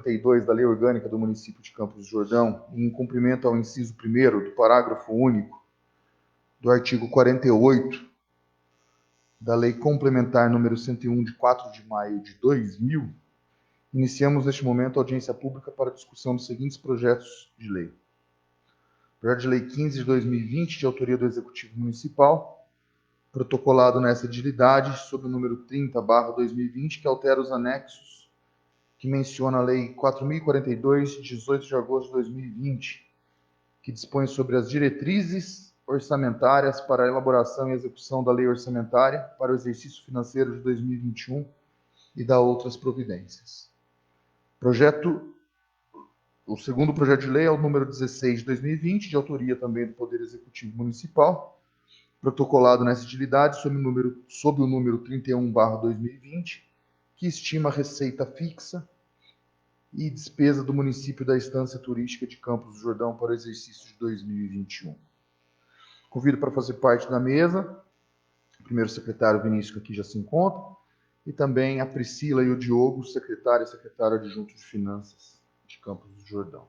2032 da Lei Orgânica do Município de Campos do Jordão, em cumprimento ao inciso 1º do parágrafo único do artigo 48 da Lei Complementar número 101, de 4 de maio de 2000, iniciamos neste momento a audiência pública para discussão dos seguintes projetos de lei. Projeto de Lei 15 de 2020, de autoria do Executivo Municipal, protocolado nessa edilidade, sob o número 30/2020, que altera os anexos que menciona a Lei 4.042, de 18 de agosto de 2020, que dispõe sobre as diretrizes orçamentárias para a elaboração e execução da Lei Orçamentária para o exercício financeiro de 2021 e da outras providências. O segundo projeto de lei é o número 16 de 2020, de autoria também do Poder Executivo Municipal, protocolado nessa edilidade sob o número 31/2020, que estima a receita fixa e despesa do município da Estância Turística de Campos do Jordão para o exercício de 2021. Convido para fazer parte da mesa o primeiro secretário Vinícius, que aqui já se encontra, e também a Priscila e o Diogo, secretário e secretário adjunto de Finanças de Campos do Jordão.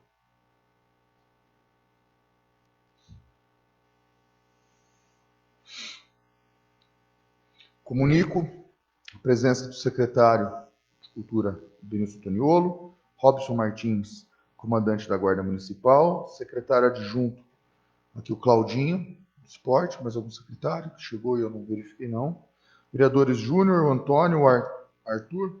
Comunico a presença do secretário de Cultura, Benício Toniolo, Robson Martins, comandante da Guarda Municipal, secretário adjunto, aqui o Claudinho, do Esporte, mais algum secretário que chegou e eu não verifiquei não. Vereadores Júnior, o Antônio, o Arthur,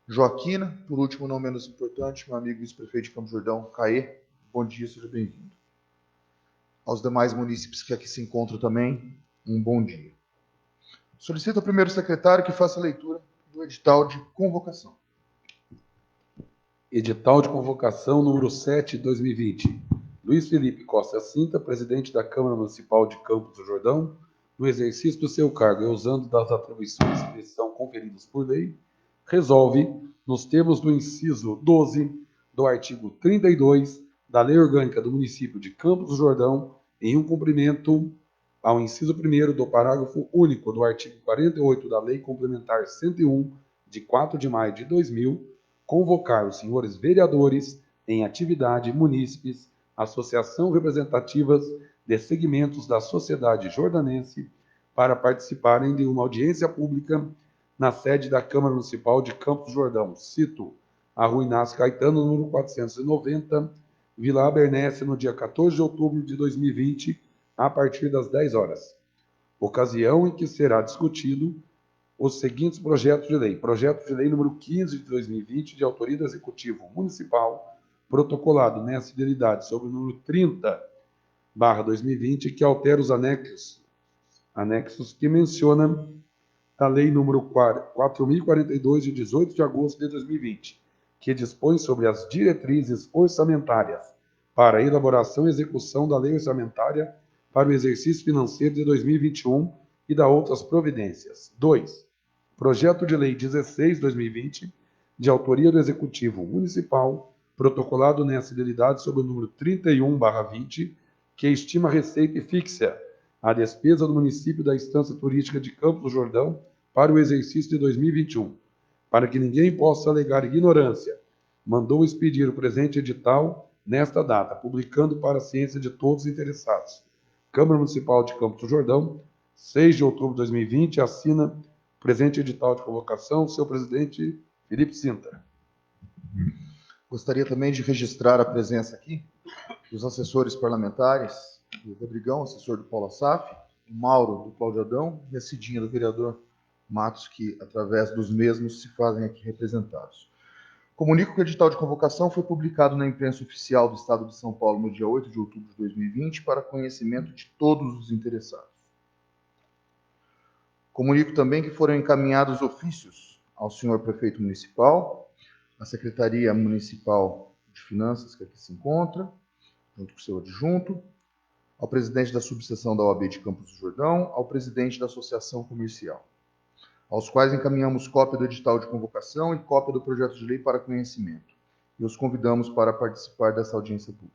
Joaquina, por último, não menos importante, meu amigo vice-prefeito de Campos do Jordão, Caê, bom dia, seja bem-vindo. Aos demais munícipes que aqui se encontram também, um bom dia. Solicito ao primeiro secretário que faça a leitura do edital de convocação. Edital de convocação número 7 de 2020. Luiz Felipe Costa Cinta, presidente da Câmara Municipal de Campos do Jordão, no exercício do seu cargo e usando das atribuições que lhe são conferidas por lei, resolve, nos termos do inciso 12 do artigo 32 da Lei Orgânica do Município de Campos do Jordão, em cumprimento ao inciso 1º do parágrafo único do artigo 48 da Lei Complementar 101, de 4 de maio de 2000, convocar os senhores vereadores em atividade munícipes, associação representativas de segmentos da sociedade jordanense para participarem de uma audiência pública na sede da Câmara Municipal de Campos do Jordão. Cito a Rua Inácio Caetano, número 490, Vila Abernéssia, no dia 14 de outubro de 2020, a partir das 10 horas. Ocasião em que será discutido os seguintes projetos de lei. Projeto de lei número 15 de 2020, de autoria do Executivo Municipal, protocolado nessa fidelidade sobre o número 30/2020, que altera os anexos que menciona a lei número 4.042, de 18 de agosto de 2020, que dispõe sobre as diretrizes orçamentárias para a elaboração e execução da lei orçamentária para o exercício financeiro de 2021 e da outras providências. 2. Projeto de Lei 16, 2020, de autoria do Executivo Municipal, protocolado nessa fidelidade sob o número 31/20, que estima a receita e fixa a despesa do município da Estância Turística de Campos do Jordão para o exercício de 2021. Para que ninguém possa alegar ignorância, mandou expedir o presente edital nesta data, publicando para a ciência de todos os interessados. Câmara Municipal de Campos do Jordão, 6 de outubro de 2020, assina presente edital de convocação, seu presidente, Felipe Cinta. Gostaria também de registrar a presença aqui dos assessores parlamentares, do Rodrigão, assessor do Paulo Assaf, o Mauro, do Cláudio Adão, e a Cidinha, do vereador Matos, que, através dos mesmos, se fazem aqui representados. Comunico que o edital de convocação foi publicado na imprensa oficial do Estado de São Paulo no dia 8 de outubro de 2020, para conhecimento de todos os interessados. Comunico também que foram encaminhados ofícios ao senhor prefeito municipal, à Secretaria Municipal de Finanças, que aqui se encontra, junto com o seu adjunto, ao presidente da subseção da OAB de Campos do Jordão, ao presidente da Associação Comercial, aos quais encaminhamos cópia do edital de convocação e cópia do projeto de lei para conhecimento, e os convidamos para participar dessa audiência pública.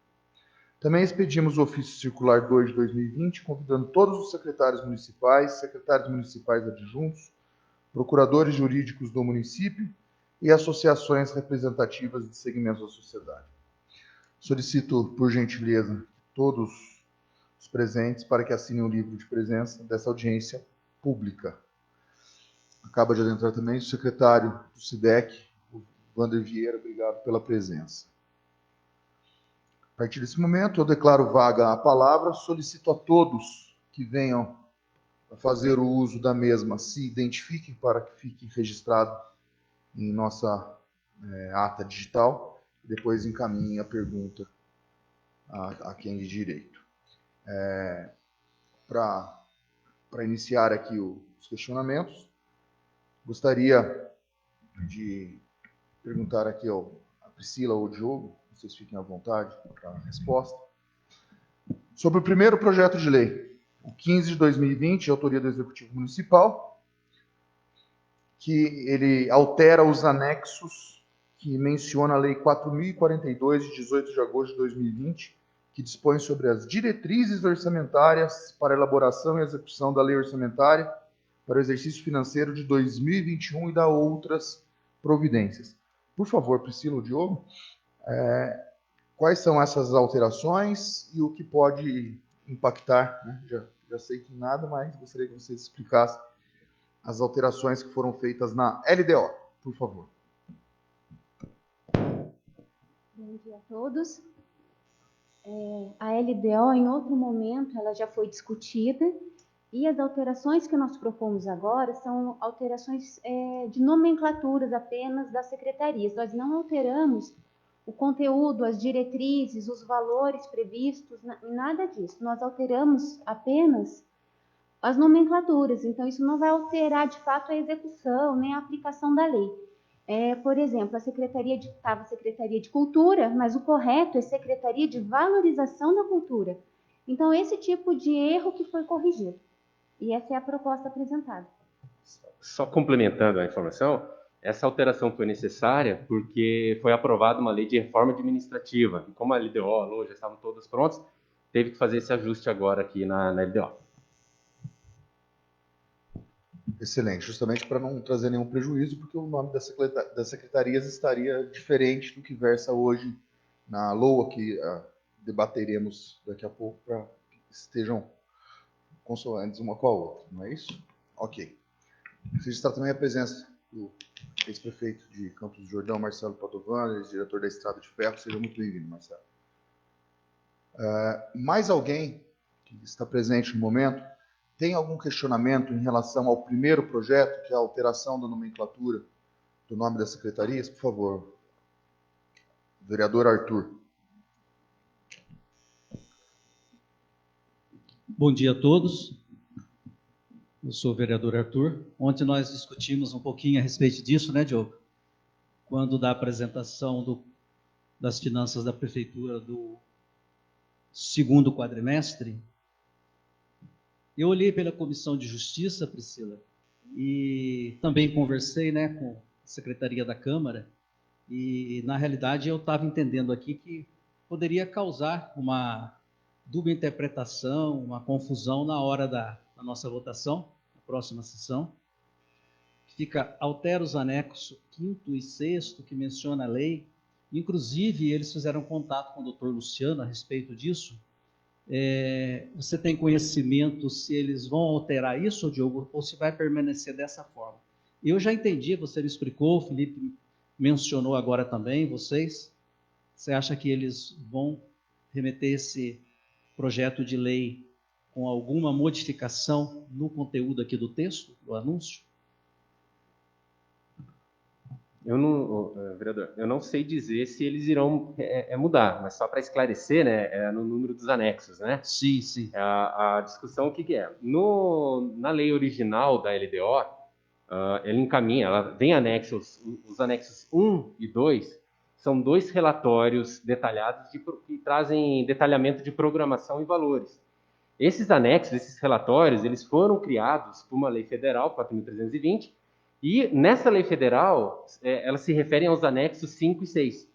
Também expedimos o ofício circular 2 de 2020, convidando todos os secretários municipais adjuntos, procuradores jurídicos do município e associações representativas de segmentos da sociedade. Solicito, por gentileza, todos os presentes para que assinem o livro de presença dessa audiência pública. Acaba de adentrar também o secretário do SIDEC, o Wander Vieira, obrigado pela presença. A partir desse momento, eu declaro vaga a palavra, solicito a todos que venham a fazer o uso da mesma se identifiquem para que fique registrado em nossa ata digital, e depois encaminhem a pergunta a quem de direito. Para iniciar aqui os questionamentos, gostaria de perguntar aqui a Priscila ou ao Diogo, vocês fiquem à vontade para a resposta, sobre o primeiro projeto de lei, o 15 de 2020, de autoria do Executivo Municipal, que ele altera os anexos que menciona a Lei 4.042, de 18 de agosto de 2020, que dispõe sobre as diretrizes orçamentárias para elaboração e execução da Lei Orçamentária para o exercício financeiro de 2021 e da outras providências. Por favor, Priscila ou Diogo, quais são essas alterações e o que pode impactar, né? Já sei que nada, mas gostaria que vocês explicassem as alterações que foram feitas na LDO, por favor. Bom dia a todos. A LDO, em outro momento, ela já foi discutida e as alterações que nós propomos agora são alterações de nomenclaturas apenas das secretarias. Nós não alteramos o conteúdo, as diretrizes, os valores previstos, nada disso. Nós alteramos apenas as nomenclaturas, então isso não vai alterar de fato a execução nem a aplicação da lei. Por exemplo, estava Secretaria de Cultura, mas o correto é Secretaria de Valorização da Cultura. Então, esse tipo de erro que foi corrigido. E essa é a proposta apresentada. Só complementando a informação, essa alteração foi necessária porque foi aprovada uma lei de reforma administrativa. E como a LDO, a LOA já estavam todas prontas, teve que fazer esse ajuste agora aqui na LDO. Excelente, justamente para não trazer nenhum prejuízo, porque o nome das secretarias estaria diferente do que versa hoje na LOA, que debateremos daqui a pouco, para que estejam consoantes uma com a outra, não é isso? Ok. Registrar também a presença do ex-prefeito de Campos do Jordão, Marcelo Padovan, ex-diretor da Estrada de Ferro. Seja muito bem-vindo, Marcelo. Mais alguém que está presente no momento tem algum questionamento em relação ao primeiro projeto, que é a alteração da nomenclatura do nome das secretarias? Por favor, vereador Arthur. Bom dia a todos. Eu sou o vereador Arthur. Ontem nós discutimos um pouquinho a respeito disso, né, Diogo? Quando da apresentação das finanças da prefeitura do segundo quadrimestre, eu olhei pela Comissão de Justiça, Priscila, e também conversei, né, com a Secretaria da Câmara, e na realidade eu estava entendendo aqui que poderia causar uma dupla interpretação, uma confusão na hora da nossa votação, na próxima sessão. Altera os anexos 5º e 6º, que menciona a lei. Inclusive, eles fizeram contato com o doutor Luciano a respeito disso. Você tem conhecimento se eles vão alterar isso, Diogo, ou se vai permanecer dessa forma? Eu já entendi, você me explicou, o Felipe mencionou agora também, vocês. Você acha que eles vão remeter esse projeto de lei com alguma modificação no conteúdo aqui do texto, do anúncio? Vereador, eu não sei dizer se eles irão mudar, mas só para esclarecer, né, no número dos anexos, né? Sim, sim. A discussão, o que é? Na lei original da LDO, ela encaminha, ela vem anexos, os anexos 1 e 2, são 2 relatórios detalhados que trazem detalhamento de programação e valores. Esses anexos, esses relatórios, eles foram criados por uma lei federal, 4.320, e nessa lei federal, elas se referem aos anexos 5 e 6.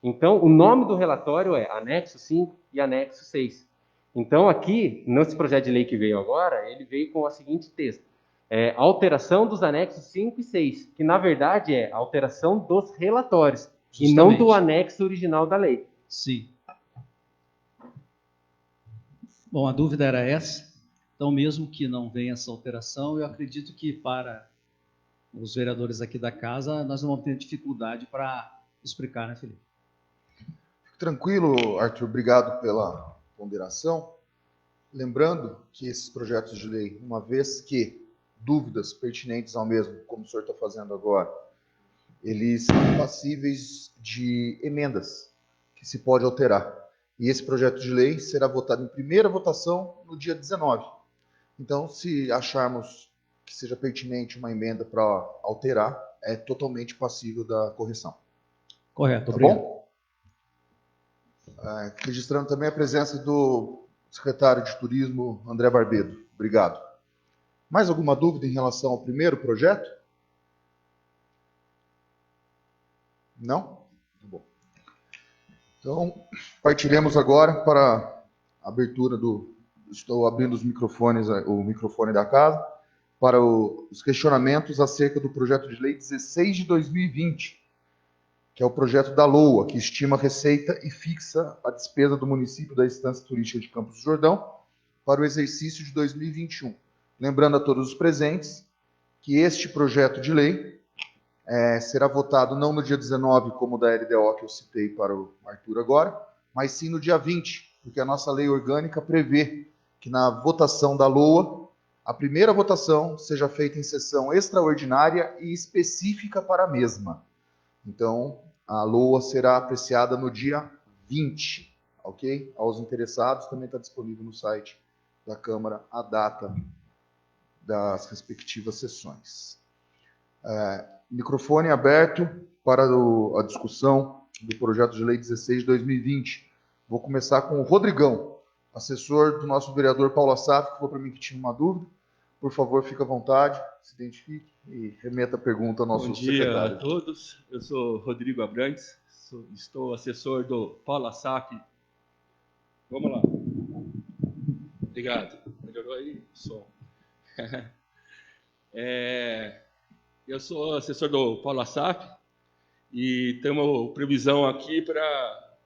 Então, o nome do relatório é anexo 5 e anexo 6. Então, aqui, nesse projeto de lei que veio agora, ele veio com o seguinte texto: é alteração dos anexos 5 e 6, que na verdade é alteração dos relatórios, e não do anexo original da lei. Sim. Bom, a dúvida era essa. Então, mesmo que não venha essa alteração, eu acredito que para os vereadores aqui da casa, nós não vamos ter dificuldade para explicar, né, Felipe? Tranquilo, Arthur, obrigado pela ponderação. Lembrando que esses projetos de lei, uma vez que dúvidas pertinentes ao mesmo, como o senhor está fazendo agora, eles são passíveis de emendas, que se pode alterar. E esse projeto de lei será votado em primeira votação no dia 19. Então, se acharmos que seja pertinente uma emenda para alterar, é totalmente passível da correção. Correto, Tá obrigado. bom? Registrando também a presença do secretário de Turismo, André Barbedo. Obrigado. Mais alguma dúvida em relação ao primeiro projeto? Não? Tá bom. Então, partiremos agora para a abertura do... Estou abrindo os microfones, o microfone da casa, para os questionamentos acerca do projeto de lei 16 de 2020, que é o projeto da LOA, que estima a receita e fixa a despesa do município da Estância Turística de Campos do Jordão para o exercício de 2021. Lembrando a todos os presentes que este projeto de lei será votado não no dia 19, como o da LDO que eu citei para o Arthur agora, mas sim no dia 20, porque a nossa lei orgânica prevê que na votação da LOA, a primeira votação seja feita em sessão extraordinária e específica para a mesma. Então, a LOA será apreciada no dia 20, ok? Aos interessados, também está disponível no site da Câmara a data das respectivas sessões. Microfone aberto para a discussão do projeto de lei 16 de 2020. Vou começar com o Rodrigão, assessor do nosso vereador Paulo Assaf, que falou para mim que tinha uma dúvida. Por favor, fique à vontade, se identifique e remeta a pergunta ao nosso secretário. Bom dia a todos, eu sou Rodrigo Abrantes, estou assessor do Paulo Assaf. Vamos lá. Obrigado. Melhorou aí o som. Eu sou assessor do Paulo Assaf e temos previsão aqui para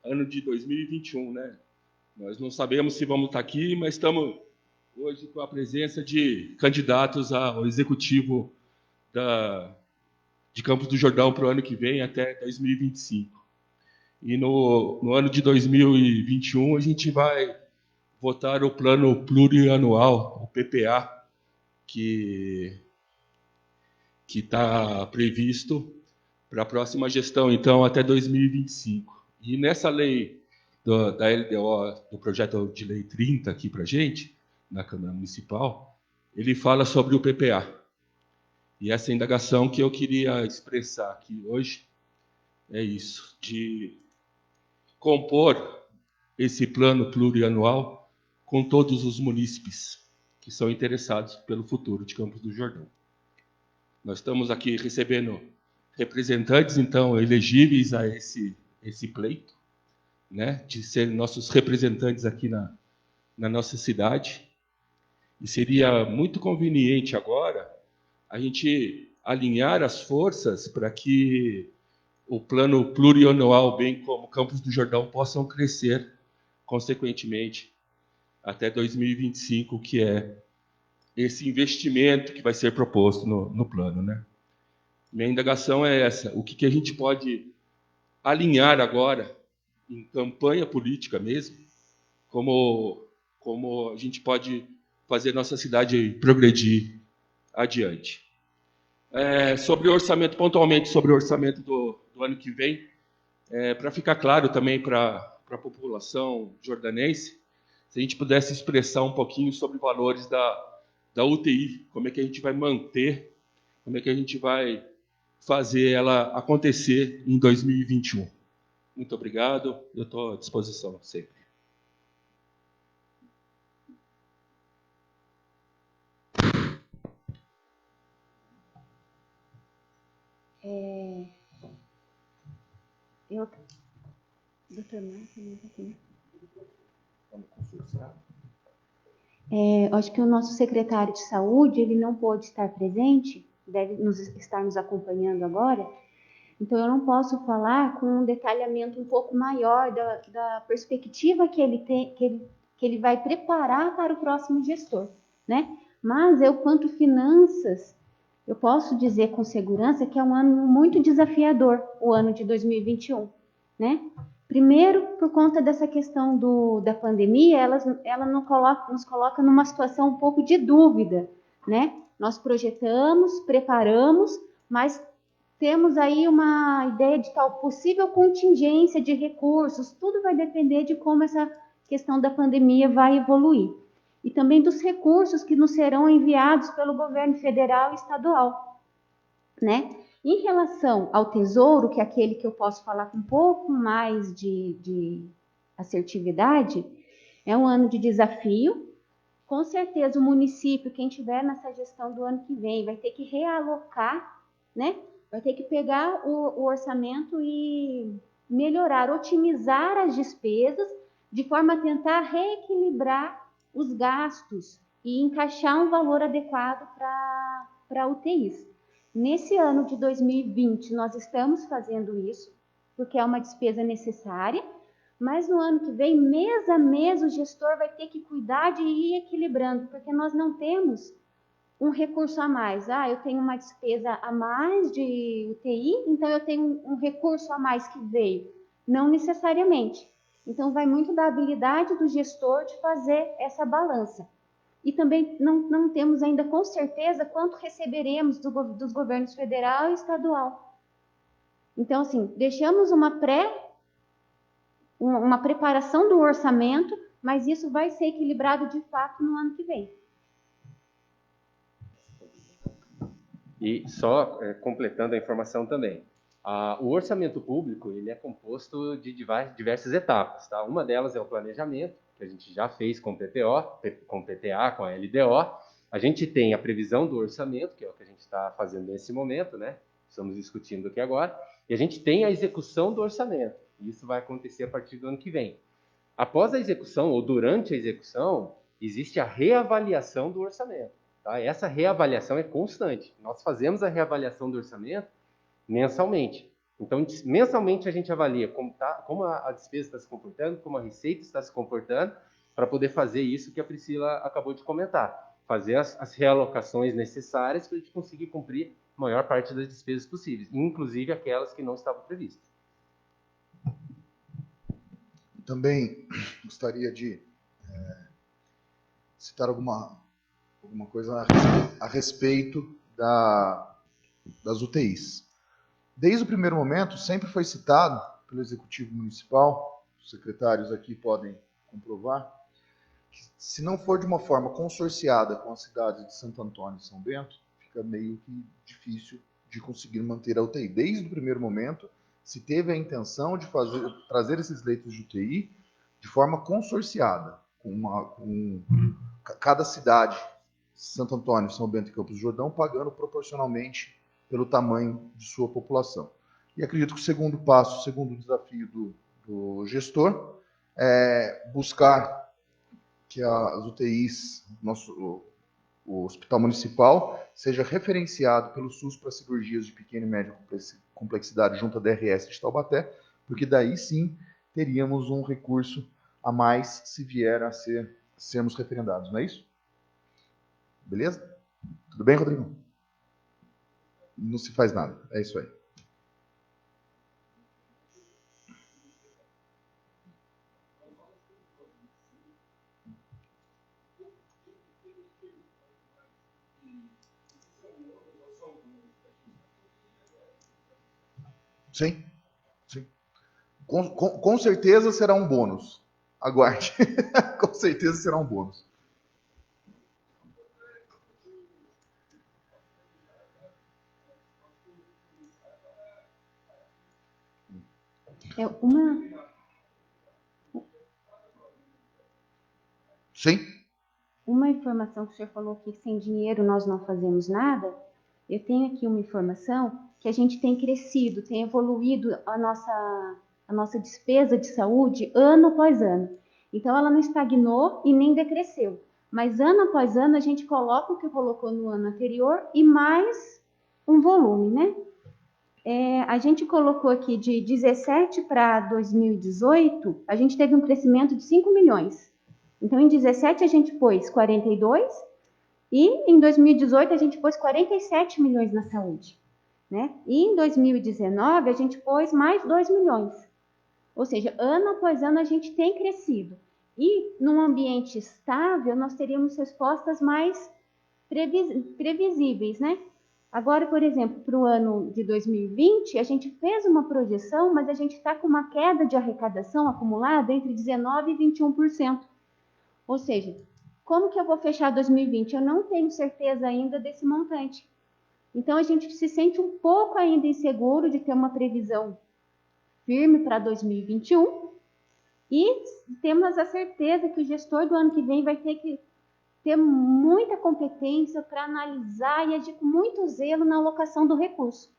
ano de 2021, né? Nós não sabemos se vamos estar aqui, mas estamos hoje com a presença de candidatos ao executivo de Campos do Jordão para o ano que vem, até 2025. E no ano de 2021, a gente vai votar o Plano Plurianual, o PPA, que está previsto para a próxima gestão, então, até 2025. E nessa lei da LDO, do projeto de lei 30 aqui para a gente, na Câmara Municipal, ele fala sobre o PPA. E essa indagação que eu queria expressar aqui hoje é isso, de compor esse plano plurianual com todos os munícipes que são interessados pelo futuro de Campos do Jordão. Nós estamos aqui recebendo representantes, então, elegíveis a esse pleito, né, de ser nossos representantes aqui na nossa cidade. E seria muito conveniente agora a gente alinhar as forças para que o plano plurianual, bem como Campos do Jordão, possam crescer consequentemente até 2025, que é esse investimento que vai ser proposto no plano, né? Minha indagação é essa: o que a gente pode alinhar agora em campanha política mesmo, como a gente pode fazer nossa cidade progredir adiante. Sobre o orçamento, pontualmente sobre o orçamento do ano que vem, para ficar claro também para a população jordanense, se a gente pudesse expressar um pouquinho sobre valores da UTI, como é que a gente vai manter, como é que a gente vai fazer ela acontecer em 2021. Muito obrigado, eu estou à disposição sempre. Doutor Marcos, não está aqui. Vamos consultar. Eu acho que o nosso secretário de saúde, ele não pôde estar presente, deve estar nos acompanhando agora, então eu não posso falar com um detalhamento um pouco maior da perspectiva que ele tem, que ele vai preparar para o próximo gestor, né? Mas eu, quanto finanças, eu posso dizer com segurança que é um ano muito desafiador, o ano de 2021, né? Primeiro, por conta dessa questão da pandemia, ela nos coloca numa situação um pouco de dúvida, né? Nós projetamos, preparamos, mas temos aí uma ideia de tal possível contingência de recursos, tudo vai depender de como essa questão da pandemia vai evoluir. E também dos recursos que nos serão enviados pelo governo federal e estadual, né? Em relação ao Tesouro, que é aquele que eu posso falar com um pouco mais de assertividade, é um ano de desafio. Com certeza o município, quem tiver nessa gestão do ano que vem, vai ter que realocar, né? Vai ter que pegar o orçamento e melhorar, otimizar as despesas, de forma a tentar reequilibrar os gastos e encaixar um valor adequado para UTIs. Nesse ano de 2020, nós estamos fazendo isso, porque é uma despesa necessária, mas no ano que vem, mês a mês, o gestor vai ter que cuidar de ir equilibrando, porque nós não temos um recurso a mais. Eu tenho uma despesa a mais de UTI, então eu tenho um recurso a mais que veio. Não necessariamente. Então, vai muito da habilidade do gestor de fazer essa balança. E também não temos ainda com certeza quanto receberemos dos governos federal e estadual. Então, assim, deixamos uma preparação do orçamento, mas isso vai ser equilibrado de fato no ano que vem. E só completando a informação também, o orçamento público ele é composto de diversas etapas. Tá? Uma delas é o planejamento, que a gente já fez com o PTO, com o PTA, com a LDO. A gente tem a previsão do orçamento, que é o que a gente está fazendo nesse momento, né? Estamos discutindo aqui agora. E a gente tem a execução do orçamento. Isso vai acontecer a partir do ano que vem. Após a execução, ou durante a execução, existe a reavaliação do orçamento. Tá? Essa reavaliação é constante. Nós fazemos a reavaliação do orçamento mensalmente. Então, mensalmente a gente avalia como a despesa está se comportando, como a receita está se comportando, para poder fazer isso que a Priscila acabou de comentar. Fazer as realocações necessárias para a gente conseguir cumprir a maior parte das despesas possíveis, inclusive aquelas que não estavam previstas. Também gostaria de citar alguma coisa a respeito das UTIs. Desde o primeiro momento, sempre foi citado pelo Executivo Municipal, os secretários aqui podem comprovar, que se não for de uma forma consorciada com as cidades de Santo Antônio e São Bento, fica meio que difícil de conseguir manter a UTI. Desde o primeiro momento, se teve a intenção de trazer esses leitos de UTI de forma consorciada, com cada cidade, Santo Antônio, São Bento e Campos do Jordão, pagando proporcionalmente pelo tamanho de sua população. E acredito que o segundo passo, o segundo desafio do gestor é buscar que as UTIs, o Hospital Municipal, seja referenciado pelo SUS para cirurgias de pequena e média complexidade junto à DRS de Taubaté, porque daí sim teríamos um recurso a mais se vier a sermos referendados, não é isso? Beleza? Tudo bem, Rodrigo? Não se faz nada, é isso aí. Sim, sim. Com certeza será um bônus. Aguarde. Com certeza será um bônus. Sim. Uma informação que o senhor falou que sem dinheiro nós não fazemos nada, eu tenho aqui uma informação que a gente tem crescido, tem evoluído a nossa despesa de saúde ano após ano. Então, ela não estagnou e nem decresceu. Mas ano após ano a gente coloca o que colocou no ano anterior e mais um volume, né? A gente colocou aqui de 17 para 2018, a gente teve um crescimento de 5 milhões. Então, em 17 a gente pôs 42 e em 2018 a gente pôs 47 milhões na saúde, né? E em 2019 a gente pôs mais 2 milhões. Ou seja, ano após ano a gente tem crescido. E num ambiente estável, nós teríamos respostas mais previsíveis, né? Agora, por exemplo, para o ano de 2020, a gente fez uma projeção, mas a gente está com uma queda de arrecadação acumulada entre 19% e 21%. Ou seja, como que eu vou fechar 2020? Eu não tenho certeza ainda desse montante. Então, a gente se sente um pouco ainda inseguro de ter uma previsão firme para 2021 e temos a certeza que o gestor do ano que vem vai ter que ter muita competência para analisar e agir com muito zelo na alocação do recurso.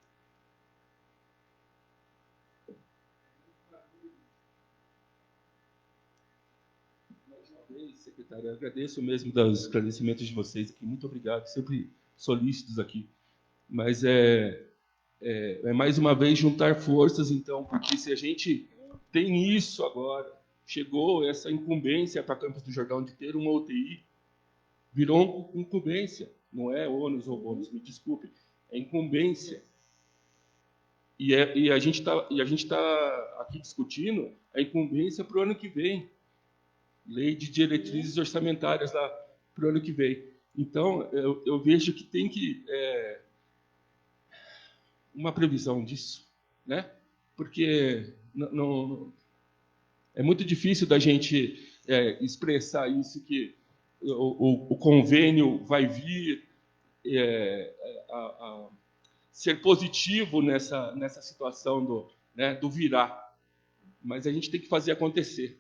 Secretária, agradeço mesmo dos esclarecimentos de vocês aqui. Muito obrigado, sempre solícitos aqui. Mas é mais uma vez juntar forças, então, porque se a gente tem isso agora, chegou essa incumbência para Campos do Jordão de ter uma UTI, virou incumbência, não é ônus ou bônus, me desculpe, é incumbência. E a gente tá aqui discutindo a incumbência para o ano que vem, lei de diretrizes orçamentárias lá para o ano que vem. Então, eu vejo que tem que uma previsão disso, né? Porque não, é muito difícil da gente expressar isso, que o convênio vai vir a ser positivo nessa situação do virar. Mas a gente tem que fazer acontecer.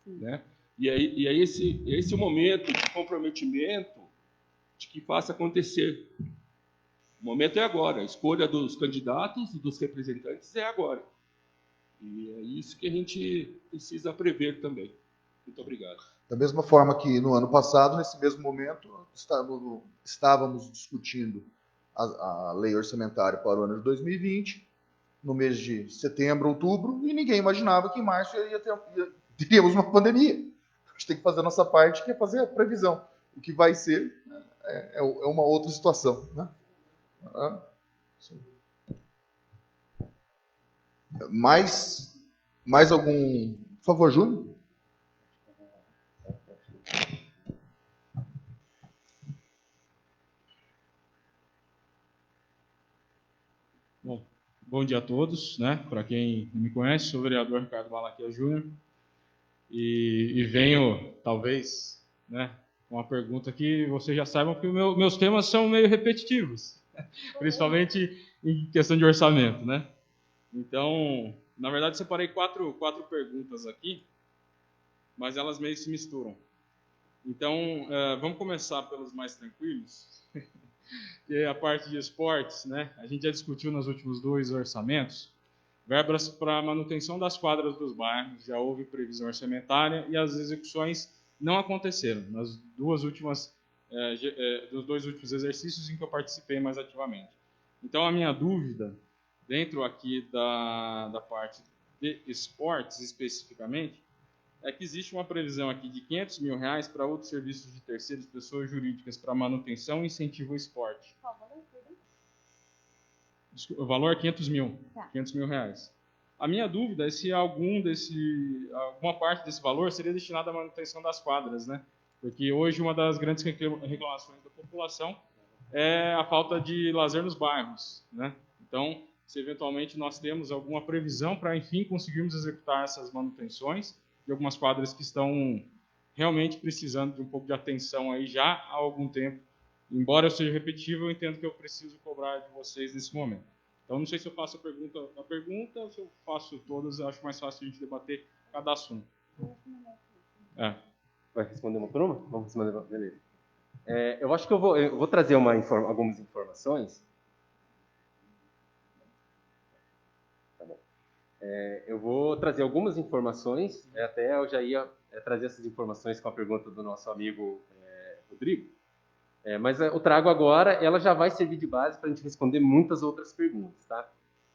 Né? E aí esse é o momento de comprometimento de que faça acontecer. O momento é agora. A escolha dos candidatos e dos representantes é agora. E é isso que a gente precisa prever também. Muito obrigado. Da mesma forma que no ano passado, nesse mesmo momento, estávamos discutindo a lei orçamentária para o ano de 2020, no mês de setembro, outubro, e ninguém imaginava que em março teríamos uma pandemia. A gente tem que fazer a nossa parte, que é fazer a previsão. O que vai ser é uma outra situação. Né? Mais algum... Por favor, Júnior. Bom dia a todos, né? Para quem não me conhece, sou o vereador Ricardo Malaquias Júnior e venho, talvez, né, com uma pergunta que vocês já saibam que meus temas são meio repetitivos, principalmente em questão de orçamento, né? Então, na verdade, separei quatro perguntas aqui, mas elas meio que se misturam. Então, vamos começar pelos mais tranquilos. Que é a parte de esportes, né? A gente já discutiu nos últimos 2 orçamentos, verbas para manutenção das quadras dos bairros, já houve previsão orçamentária e as execuções não aconteceram nas dos 2 últimos exercícios em que eu participei mais ativamente. Então, a minha dúvida, dentro aqui da parte de esportes especificamente, é que existe uma previsão aqui de R$500 mil para outros serviços de terceiras pessoas jurídicas para manutenção e incentivo ao esporte. Qual o valor? O valor é 500 mil. Tá. 500 mil reais. A minha dúvida é se alguma parte desse valor seria destinada à manutenção das quadras, né? Porque hoje uma das grandes reclamações da população é a falta de lazer nos bairros, né? Então, se eventualmente nós temos alguma previsão para, enfim, conseguirmos executar essas manutenções de algumas quadras que estão realmente precisando de um pouco de atenção aí já há algum tempo. Embora eu seja repetitivo, eu entendo que eu preciso cobrar de vocês nesse momento. Então, não sei se eu faço a pergunta ou se eu faço todas, acho mais fácil a gente debater cada assunto. Vai responder uma por uma? Vamos responder uma, beleza. Eu acho que eu vou trazer algumas informações. Tá bom. Eu vou trazer algumas informações, até eu já ia trazer essas informações com a pergunta do nosso amigo Rodrigo, mas eu trago agora, ela já vai servir de base para a gente responder muitas outras perguntas, tá?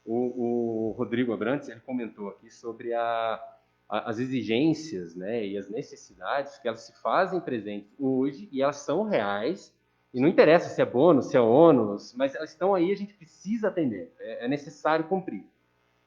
O Rodrigo Abrantes, ele comentou aqui sobre as exigências, né, e as necessidades que elas se fazem presentes hoje e elas são reais, e não interessa se é bônus, se é ônus, mas elas estão aí, a gente precisa atender, é necessário cumprir.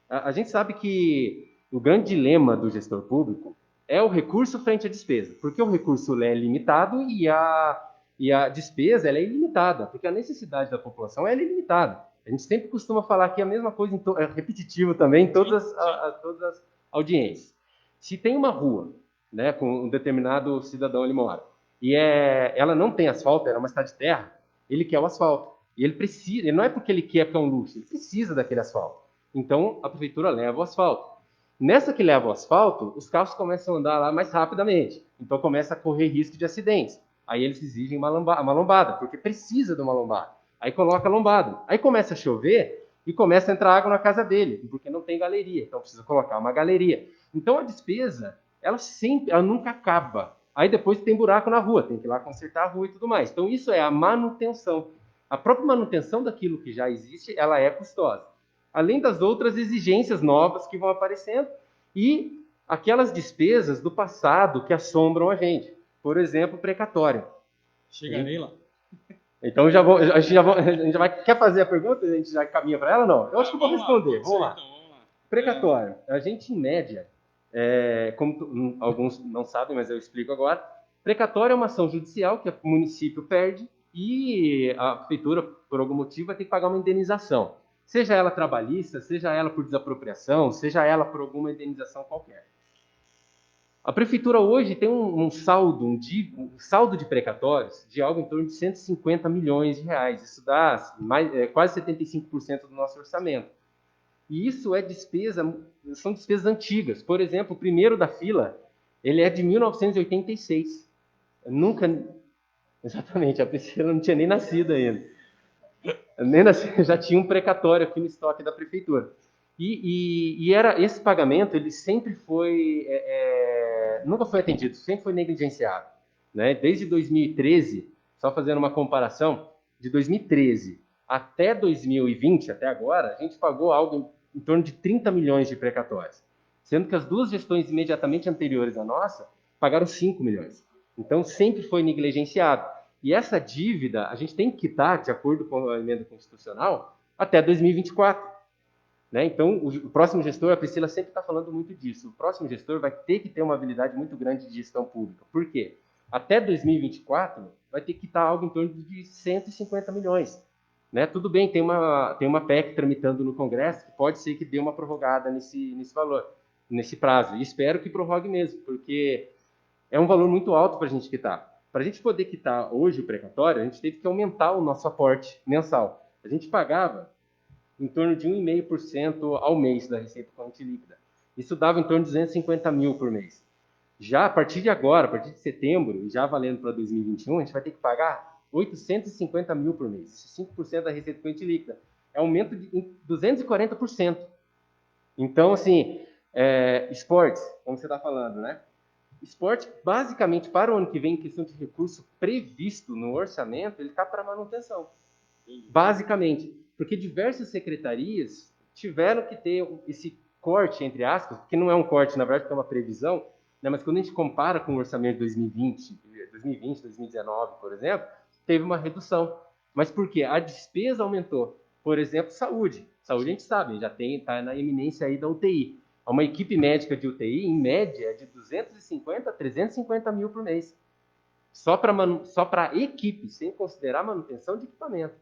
A gente sabe que o grande dilema do gestor público é o recurso frente à despesa, porque o recurso é limitado e a despesa ela é ilimitada, porque a necessidade da população é ilimitada. A gente sempre costuma falar aqui a mesma coisa, é repetitivo também em todas as audiências. Se tem uma rua, né, com um determinado cidadão ele mora, e ela não tem asfalto, ela é uma estrada de terra, ele quer o asfalto. E ele precisa, ele não é porque ele quer porque é um luxo, ele precisa daquele asfalto. Então, a prefeitura leva o asfalto. Nessa que leva o asfalto, os carros começam a andar lá mais rapidamente. Então, começa a correr risco de acidentes. Aí eles exigem uma lombada, porque precisa de uma lombada. Aí coloca a lombada. Aí começa a chover e começa a entrar água na casa dele, porque não tem galeria. Então, precisa colocar uma galeria. Então, a despesa, ela nunca acaba. Aí depois tem buraco na rua, tem que ir lá consertar a rua e tudo mais. Então, isso é a manutenção. A própria manutenção daquilo que já existe, ela é custosa. Além das outras exigências novas que vão aparecendo e aquelas despesas do passado que assombram a gente. Por exemplo, precatório. Chegarei lá. Então, a gente já vai... Quer fazer a pergunta? A gente já caminha para ela ou não? Eu acho que eu vou responder. Vamos lá. Precatório. A gente, em média, como alguns não sabem, mas eu explico agora, precatório é uma ação judicial que o município perde e a prefeitura, por algum motivo, vai ter que pagar uma indenização. Seja ela trabalhista, seja ela por desapropriação, seja ela por alguma indenização qualquer. A prefeitura hoje tem um saldo de precatórios de algo em torno de 150 milhões de reais. Isso dá quase 75% do nosso orçamento. E isso são despesas antigas. Por exemplo, o primeiro da fila, ele é de 1986. Exatamente, a Priscila não tinha nem nascido ainda. Já tinha um precatório aqui no estoque da prefeitura. E era esse pagamento, ele sempre foi, nunca foi atendido, sempre foi negligenciado. Né? Desde 2013, só fazendo uma comparação, de 2013 até 2020, até agora, a gente pagou algo em torno de 30 milhões de precatórios. Sendo que as duas gestões imediatamente anteriores à nossa pagaram 5 milhões. Então, sempre foi negligenciado. E essa dívida, a gente tem que quitar, de acordo com a emenda constitucional, até 2024. Né? Então, o próximo gestor, a Priscila sempre está falando muito disso, o próximo gestor vai ter que ter uma habilidade muito grande de gestão pública. Por quê? Até 2024, vai ter que quitar algo em torno de 150 milhões. Né? Tudo bem, tem uma PEC tramitando no Congresso, que pode ser que dê uma prorrogada nesse valor, nesse prazo. E espero que prorrogue mesmo, porque é um valor muito alto para a gente quitar. Para a gente poder quitar hoje o precatório, a gente teve que aumentar o nosso aporte mensal. A gente pagava em torno de 1,5% ao mês da receita corrente líquida. Isso dava em torno de 250 mil por mês. Já a partir de agora, a partir de setembro, e já valendo para 2021, a gente vai ter que pagar 850 mil por mês. 5% da receita corrente líquida. É um aumento de 240%. Então, assim, esportes, como você está falando, né? Esporte, basicamente, para o ano que vem, em questão de recurso previsto no orçamento, ele está para manutenção. Basicamente. Porque diversas secretarias tiveram que ter esse corte, entre aspas, que não é um corte, na verdade, porque é uma previsão, né, mas quando a gente compara com o orçamento de 2020, 2019, por exemplo, teve uma redução. Mas por quê? A despesa aumentou. Por exemplo, saúde. Saúde a gente sabe, já está na iminência aí da UTI. Uma equipe médica de UTI, em média, é de 250 a 350 mil por mês. Só para equipe, sem considerar a manutenção de equipamento.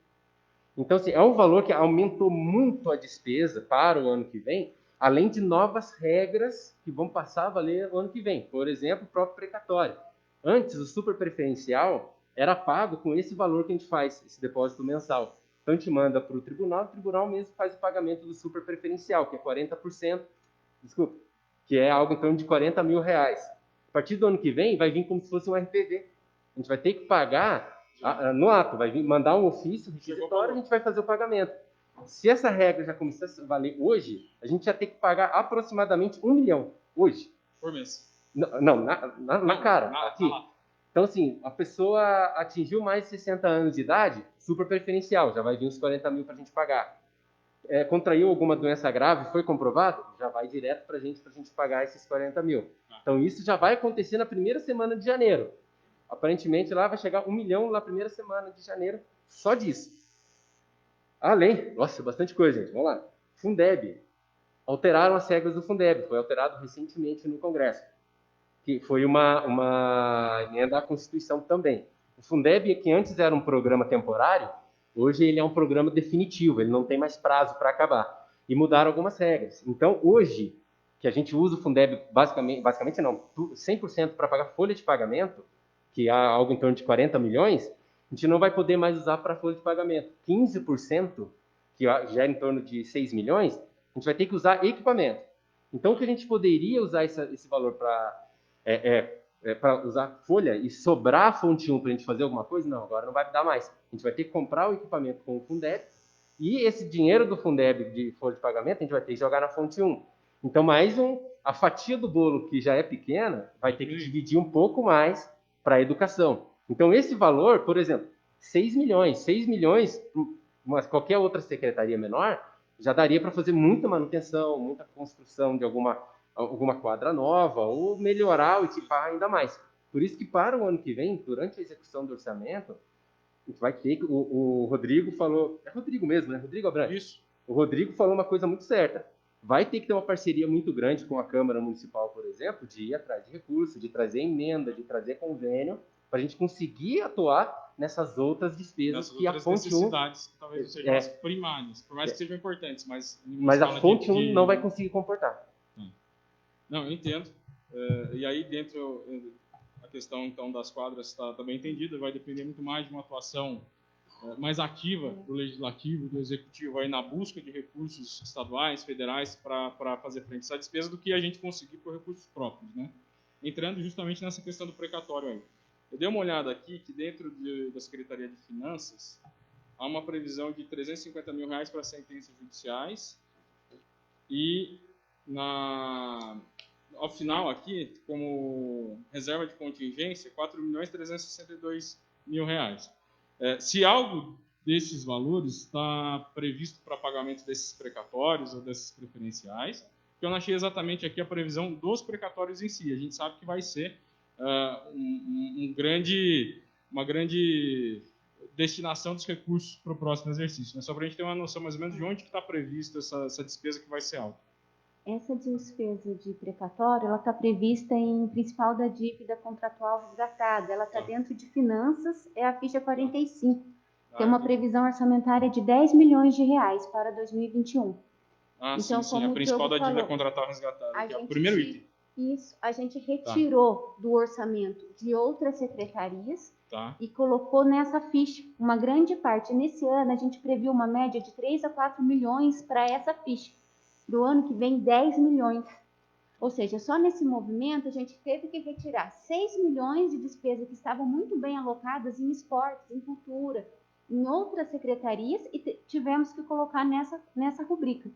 Então, assim, é um valor que aumentou muito a despesa para o ano que vem, além de novas regras que vão passar a valer o ano que vem. Por exemplo, o próprio precatório. Antes, o superpreferencial era pago com esse valor que a gente faz, esse depósito mensal. Então, a gente manda para o tribunal mesmo faz o pagamento do superpreferencial, que é 40%, que é algo em torno de 40 mil reais. A partir do ano que vem, vai vir como se fosse um RPV. A gente vai ter que pagar no ato, vai vir mandar um ofício requisitório, a gente vai fazer o pagamento. Se essa regra já começasse a valer hoje, a gente já tem que pagar aproximadamente 1 milhão hoje. Por mês. Não, na cara, aqui. Então, assim, a pessoa atingiu mais de 60 anos de idade, super preferencial, já vai vir uns 40 mil para a gente pagar. Contraiu alguma doença grave, foi comprovado, já vai direto para a gente pagar esses 40 mil. Então, isso já vai acontecer na primeira semana de janeiro. Aparentemente, lá vai chegar 1 milhão na primeira semana de janeiro, só disso. Além, nossa, bastante coisa, gente, vamos lá. Fundeb. Alteraram as regras do Fundeb, foi alterado recentemente no Congresso, que foi uma emenda à Constituição também. O Fundeb, que antes era um programa temporário, hoje ele é um programa definitivo, ele não tem mais prazo para acabar. E mudaram algumas regras. Então, hoje, que a gente usa o Fundeb basicamente não, 100% para pagar folha de pagamento, que há algo em torno de 40 milhões, a gente não vai poder mais usar para folha de pagamento. 15%, que gera em torno de 6 milhões, a gente vai ter que usar equipamento. Então, o que a gente poderia usar esse valor para usar folha e sobrar a fonte 1 para a gente fazer alguma coisa? Não, agora não vai dar mais. A gente vai ter que comprar o equipamento com o Fundeb e esse dinheiro do Fundeb de folha de pagamento a gente vai ter que jogar na fonte 1. Então, a fatia do bolo, que já é pequena, vai ter que dividir um pouco mais para a educação. Então, esse valor, por exemplo, 6 milhões. 6 milhões, mas qualquer outra secretaria menor, já daria para fazer muita manutenção, muita construção de alguma quadra nova, ou melhorar ou equipar ainda mais. Por isso que para o ano que vem, durante a execução do orçamento, a gente vai ter que... O Rodrigo falou... É Rodrigo mesmo, né? Rodrigo Abrantes. Isso. O Rodrigo falou uma coisa muito certa. Vai ter que ter uma parceria muito grande com a Câmara Municipal, por exemplo, de ir atrás de recursos, de trazer emenda, de trazer convênio, para a gente conseguir atuar nessas outras despesas Nessas que outras a fonte 1... necessidades, que talvez não sejam as primárias, por mais que sejam importantes, mas a fonte 1 não vai conseguir comportar. Não, eu entendo. E aí, dentro, a questão, então, das quadras está bem entendida, vai depender muito mais de uma atuação mais ativa do Legislativo, do Executivo, aí na busca de recursos estaduais, federais, para fazer frente a essa despesa, do que a gente conseguir por recursos próprios, né? Entrando justamente nessa questão do precatório aí. Eu dei uma olhada aqui, que dentro da Secretaria de Finanças, há uma previsão de R$350 mil para sentenças judiciais e ao final aqui, como reserva de contingência, R$4.362.000. Se algo desses valores está previsto para pagamento desses precatórios ou desses preferenciais, que eu não achei exatamente aqui a previsão dos precatórios em si. A gente sabe que vai ser uma grande destinação dos recursos para o próximo exercício, né? Só para a gente ter uma noção mais ou menos de onde está prevista essa despesa que vai ser alta. Essa despesa de precatório, ela está prevista em principal da dívida contratual resgatada. Ela está dentro de finanças, é a ficha 45. Tem uma previsão orçamentária de R$10 milhões para 2021. Então, sim, a principal da dívida contratual resgatada, que é o primeiro item. Isso, a gente retirou do orçamento de outras secretarias e colocou nessa ficha uma grande parte. Nesse ano, a gente previu uma média de 3 a 4 milhões para essa ficha. Do ano que vem, 10 milhões. Ou seja, só nesse movimento a gente teve que retirar 6 milhões de despesas que estavam muito bem alocadas em esportes, em cultura, em outras secretarias e tivemos que colocar nessa rubrica.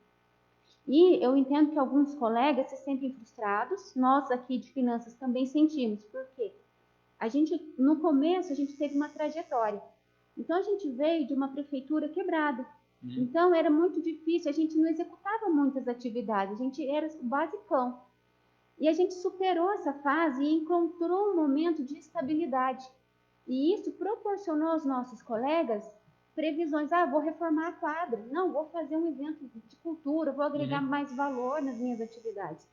E eu entendo que alguns colegas se sentem frustrados, nós aqui de finanças também sentimos, porque no começo a gente teve uma trajetória. Então a gente veio de uma prefeitura quebrada. Então, era muito difícil, a gente não executava muitas atividades, a gente era o basicão. E a gente superou essa fase e encontrou um momento de estabilidade. E isso proporcionou aos nossos colegas previsões. Vou reformar a quadra. Não, vou fazer um evento de cultura, vou agregar mais valor nas minhas atividades.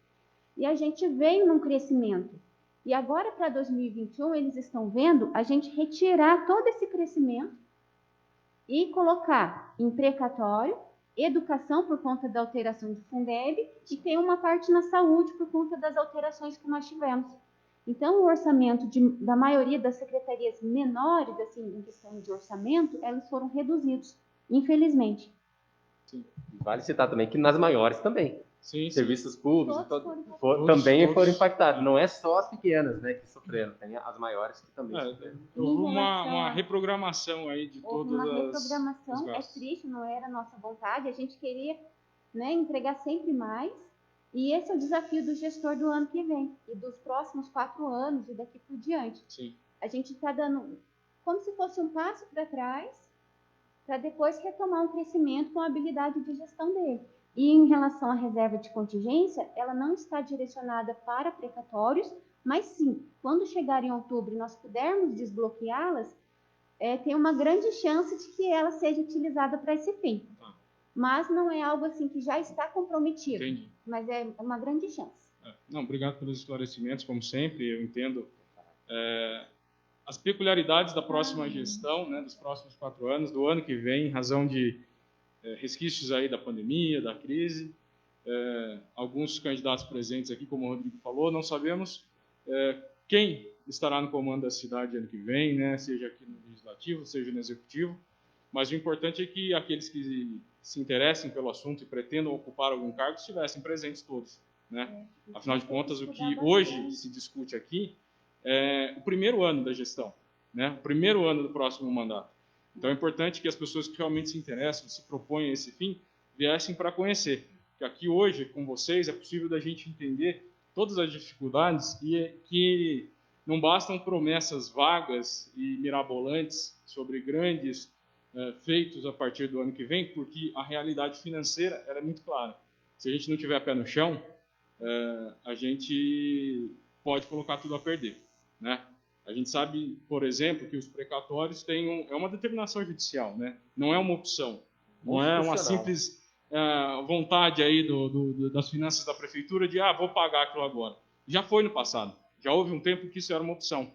E a gente veio num crescimento. E agora, para 2021, eles estão vendo a gente retirar todo esse crescimento e colocar em precatório, educação por conta da alteração de Fundeb e tem uma parte na saúde por conta das alterações que nós tivemos. Então, o orçamento da maioria das secretarias menores, assim, em questão de orçamento, elas foram reduzidos, infelizmente. Sim. Vale citar também que nas maiores também. Sim. Serviços públicos também foram impactados. Não é só as pequenas, né, que sofreram, tem as maiores que também sofreram. Houve uma reprogramação aí de todas as... Uma reprogramação, é triste, não era a nossa vontade, a gente queria, né, entregar sempre mais, e esse é o desafio do gestor do ano que vem, e dos próximos 4 anos, e daqui por diante. Sim. a gente está dando como se fosse um passo para trás, para depois retomar um crescimento com a habilidade de gestão dele. E em relação à reserva de contingência, ela não está direcionada para precatórios, mas sim, quando chegar em outubro e nós pudermos desbloqueá-las, tem uma grande chance de que ela seja utilizada para esse fim. Mas não é algo assim que já está comprometido. Entendi. Mas é uma grande chance. Não, obrigado pelos esclarecimentos, como sempre. Eu entendo as peculiaridades da próxima gestão, né, dos próximos 4 anos, do ano que vem, em razão de resquícios aí da pandemia, da crise. Alguns candidatos presentes aqui, como o Rodrigo falou, não sabemos quem estará no comando da cidade ano que vem, né, seja aqui no Legislativo, seja no Executivo, mas o importante é que aqueles que se interessem pelo assunto e pretendam ocupar algum cargo estivessem presentes todos, né? Afinal de contas, o que hoje se discute aqui é o primeiro ano da gestão, né? O primeiro ano do próximo mandato. Então é importante que as pessoas que realmente se interessam, se propõem a esse fim, viessem para conhecer. Que aqui hoje, com vocês, é possível da gente entender todas as dificuldades e que não bastam promessas vagas e mirabolantes sobre grandes feitos a partir do ano que vem, porque a realidade financeira ela é muito clara. Se a gente não tiver pé no chão, a gente pode colocar tudo a perder, né? A gente sabe, por exemplo, que os precatórios têm uma determinação judicial, né? Não é uma opção, não é uma simples vontade aí das finanças da prefeitura de vou pagar aquilo agora. Já foi no passado, já houve um tempo que isso era uma opção.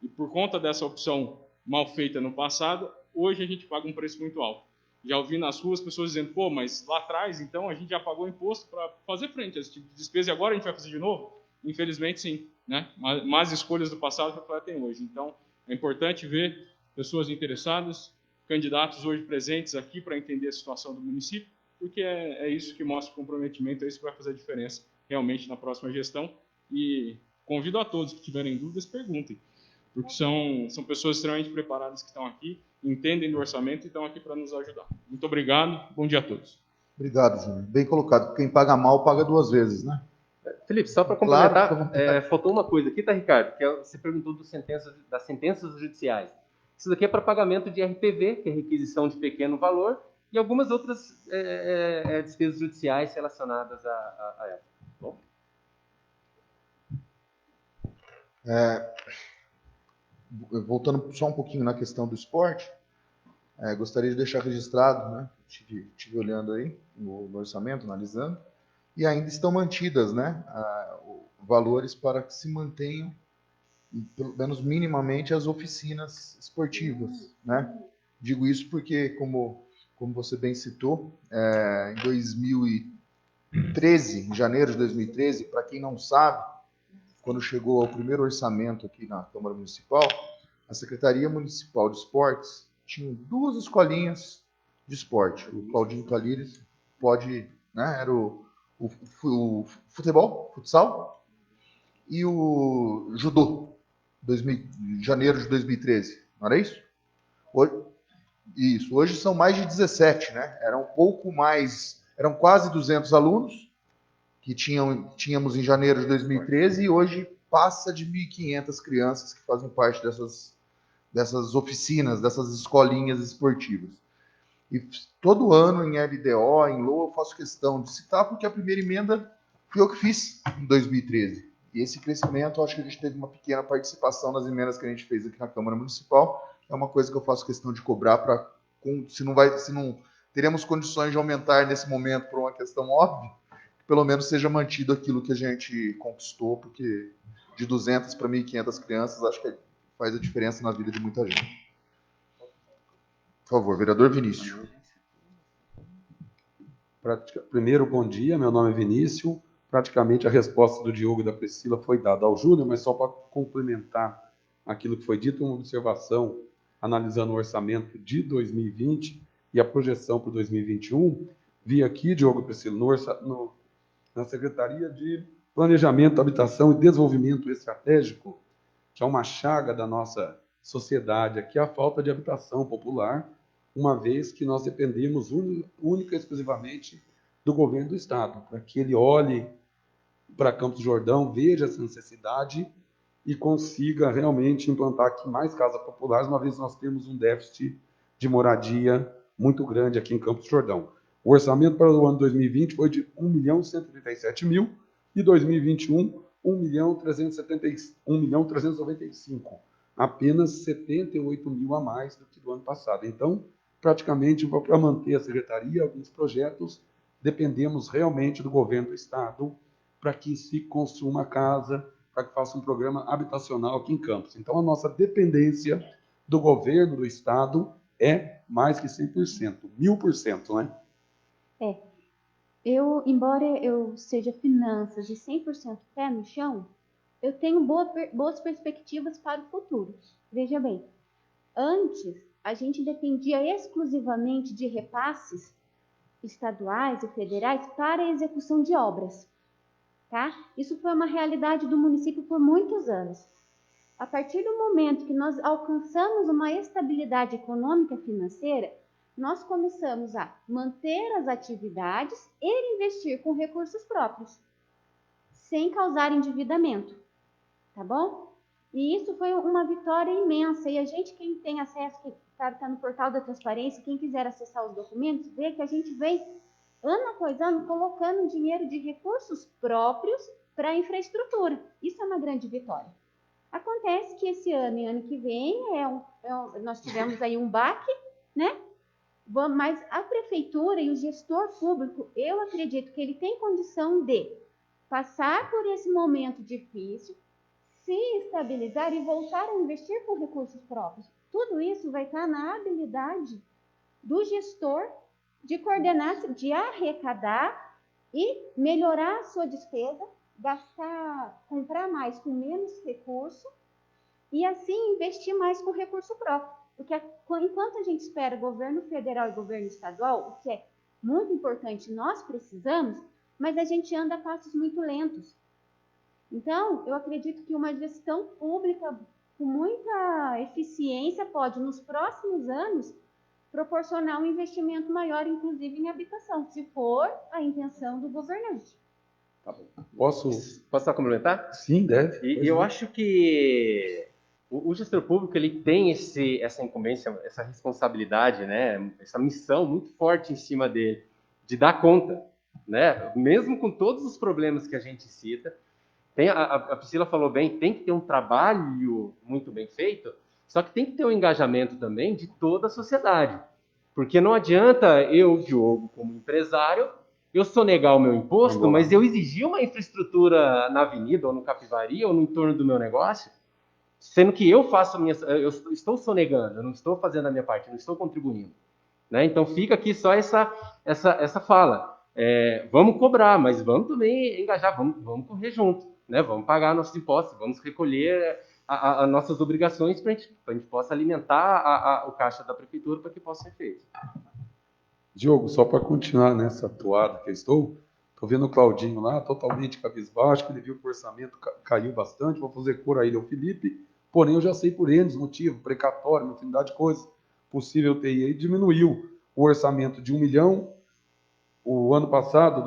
E por conta dessa opção mal feita no passado, hoje a gente paga um preço muito alto. Já ouvi nas ruas pessoas dizendo, pô, mas lá atrás, então, a gente já pagou imposto para fazer frente a esse tipo de despesa e agora a gente vai fazer de novo? Infelizmente, sim, né? Mas escolhas do passado refletem hoje. Então, é importante ver pessoas interessadas, candidatos hoje presentes aqui para entender a situação do município, porque é isso que mostra o comprometimento, é isso que vai fazer a diferença realmente na próxima gestão. E convido a todos que tiverem dúvidas, perguntem, porque são pessoas extremamente preparadas que estão aqui, entendem do orçamento e estão aqui para nos ajudar. Muito obrigado, bom dia a todos. Obrigado, Júnior. Bem colocado. Quem paga mal, paga 2 vezes, né? Felipe, só para complementar, Claro, faltou uma coisa aqui, tá, Ricardo? Que você perguntou das sentenças judiciais. Isso daqui é para pagamento de RPV, que é requisição de pequeno valor, e algumas outras despesas judiciais relacionadas a ela. Bom? Voltando só um pouquinho na questão do esporte, gostaria de deixar registrado, né? Estive olhando aí no orçamento, analisando, e ainda estão mantidas, né? Valores para que se mantenham, pelo menos minimamente, as oficinas esportivas, né? Digo isso porque, como você bem citou, em 2013, em janeiro de 2013, para quem não sabe, quando chegou ao primeiro orçamento aqui na Câmara Municipal, a Secretaria Municipal de Esportes tinha 2 escolinhas de esporte. O Claudinho Talires era o futebol, futsal, e o judô, janeiro de 2013. Não era isso? Hoje são mais de 17, né? Eram um pouco mais, eram quase 200 alunos que tínhamos em janeiro de 2013 e hoje passa de 1.500 crianças que fazem parte dessas oficinas, dessas escolinhas esportivas. E todo ano em LDO, em LOA, eu faço questão de citar porque a primeira emenda fui eu que fiz em 2013. E esse crescimento, eu acho que a gente teve uma pequena participação nas emendas que a gente fez aqui na Câmara Municipal. É uma coisa que eu faço questão de cobrar para, se não teremos condições de aumentar nesse momento por uma questão óbvia, que pelo menos seja mantido aquilo que a gente conquistou, porque de 200 para 1.500 crianças, acho que faz a diferença na vida de muita gente. Por favor, vereador Vinícius. Primeiro, bom dia, meu nome é Vinícius. Praticamente a resposta do Diogo e da Priscila foi dada ao Júnior, mas só para complementar aquilo que foi dito, uma observação, analisando o orçamento de 2020 e a projeção para 2021, vi aqui, Diogo e Priscila, na Secretaria de Planejamento, Habitação e Desenvolvimento Estratégico, que é uma chaga da nossa sociedade aqui, a falta de habitação popular, uma vez que nós dependemos única e exclusivamente do governo do Estado, para que ele olhe para Campos do Jordão, veja essa necessidade e consiga realmente implantar aqui mais casas populares, uma vez que nós temos um déficit de moradia muito grande aqui em Campos do Jordão. O orçamento para o ano 2020 foi de 1.137.000 e 2021, 1.395.000, apenas 78.000 a mais do que do ano passado. Então, praticamente, para manter a secretaria, alguns projetos, dependemos realmente do governo do Estado para que se construa uma casa, para que faça um programa habitacional aqui em Campos. Então, a nossa dependência do governo do Estado é mais que 100%, 1.000%, né? Embora eu seja finanças e 100% pé no chão, eu tenho boas perspectivas para o futuro. Veja bem, antes a gente dependia exclusivamente de repasses estaduais e federais para a execução de obras, tá? Isso foi uma realidade do município por muitos anos. A partir do momento que nós alcançamos uma estabilidade econômica e financeira, nós começamos a manter as atividades e investir com recursos próprios, sem causar endividamento, tá bom? E isso foi uma vitória imensa. E a gente, quem tem acesso, que está no portal da transparência, quem quiser acessar os documentos, vê que a gente vem, ano após ano, colocando dinheiro de recursos próprios para a infraestrutura. Isso é uma grande vitória. Acontece que esse ano e ano que vem nós tivemos aí um baque, né? Mas a prefeitura e o gestor público, eu acredito que ele tem condição de passar por esse momento difícil, se estabilizar e voltar a investir com recursos próprios. Tudo isso vai estar na habilidade do gestor de coordenar, de arrecadar e melhorar a sua despesa, comprar mais com menos recurso e assim investir mais com recurso próprio. Porque enquanto a gente espera governo federal e governo estadual, o que é muito importante, nós precisamos, mas a gente anda a passos muito lentos. Então, eu acredito que uma gestão pública com muita eficiência pode, nos próximos anos, proporcionar um investimento maior, inclusive em habitação, se for a intenção do governante. Tá bom. Posso só complementar? Sim, deve. E eu acho que o gestor público ele tem essa incumbência, essa responsabilidade, né? Essa missão muito forte em cima dele, de dar conta, né? Mesmo com todos os problemas que a gente cita. A Priscila falou bem, tem que ter um trabalho muito bem feito, só que tem que ter um engajamento também de toda a sociedade. Porque não adianta eu, Diogo, como empresário, eu sonegar o meu imposto, mas eu exigir uma infraestrutura na avenida, ou no Capivari, ou no entorno do meu negócio, sendo que eu estou sonegando, eu não estou fazendo a minha parte, eu não estou contribuindo. Né? Então fica aqui só essa fala. Vamos cobrar, mas vamos também engajar, vamos correr junto. Né? Vamos pagar nossos impostos, vamos recolher as nossas obrigações para a gente possa alimentar o caixa da prefeitura para que possa ser feito. Diogo, só para continuar nessa toada que eu estou vendo o Claudinho lá, totalmente cabisbaixo, que ele viu que o orçamento caiu bastante, vou fazer cor a ele ao Felipe, porém eu já sei por N motivos, precatório, uma infinidade de coisas, possível TI aí, diminuiu o orçamento de 1 milhão, o ano passado,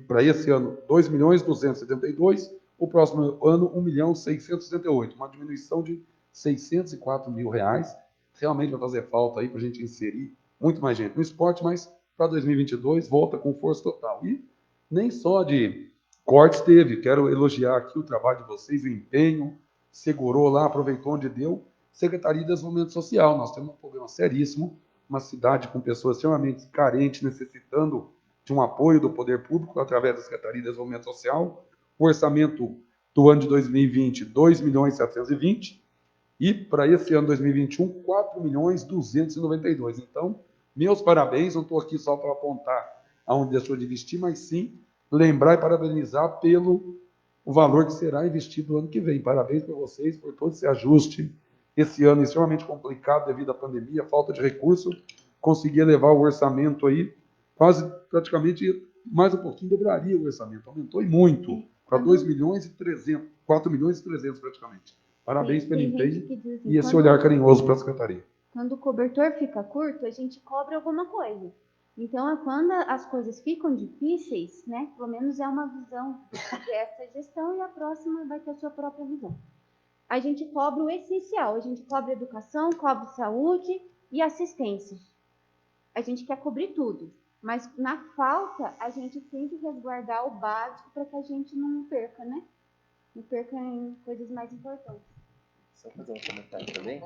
para esse ano, 2.272.000, o próximo ano, 1.668.000, uma diminuição de R$604.000, realmente vai fazer falta aí para a gente inserir muito mais gente no esporte, mas para 2022 volta com força total. E nem só de cortes teve, quero elogiar aqui o trabalho de vocês, o empenho, segurou lá, aproveitou onde deu. Secretaria de Desenvolvimento Social, nós temos um problema seríssimo, uma cidade com pessoas extremamente carentes, necessitando de um apoio do poder público através da Secretaria de Desenvolvimento Social. O orçamento do ano de 2020, 2.720.000, e para esse ano 2021, 4.292.000. Então, meus parabéns, não estou aqui só para apontar aonde deixou de investir, mas sim lembrar e parabenizar pelo o valor que será investido no ano que vem. Parabéns para vocês por todo esse ajuste. Esse ano extremamente complicado devido à pandemia, falta de recurso, conseguir levar o orçamento aí, quase praticamente mais um pouquinho dobraria o orçamento, aumentou e muito, para 4.300.000 praticamente. Parabéns pelo empenho assim, e esse olhar carinhoso para a Secretaria. Quando o cobertor fica curto, a gente cobra alguma coisa. Então, quando as coisas ficam difíceis, né, pelo menos é uma visão dessa gestão e a próxima vai ter a sua própria visão. a gente cobra o essencial, a gente cobra educação, cobra saúde e assistência. A gente quer cobrir tudo, mas na falta a gente tem que resguardar o básico para que a gente não perca, né? Não perca em coisas mais importantes. Só fazer um comentário também.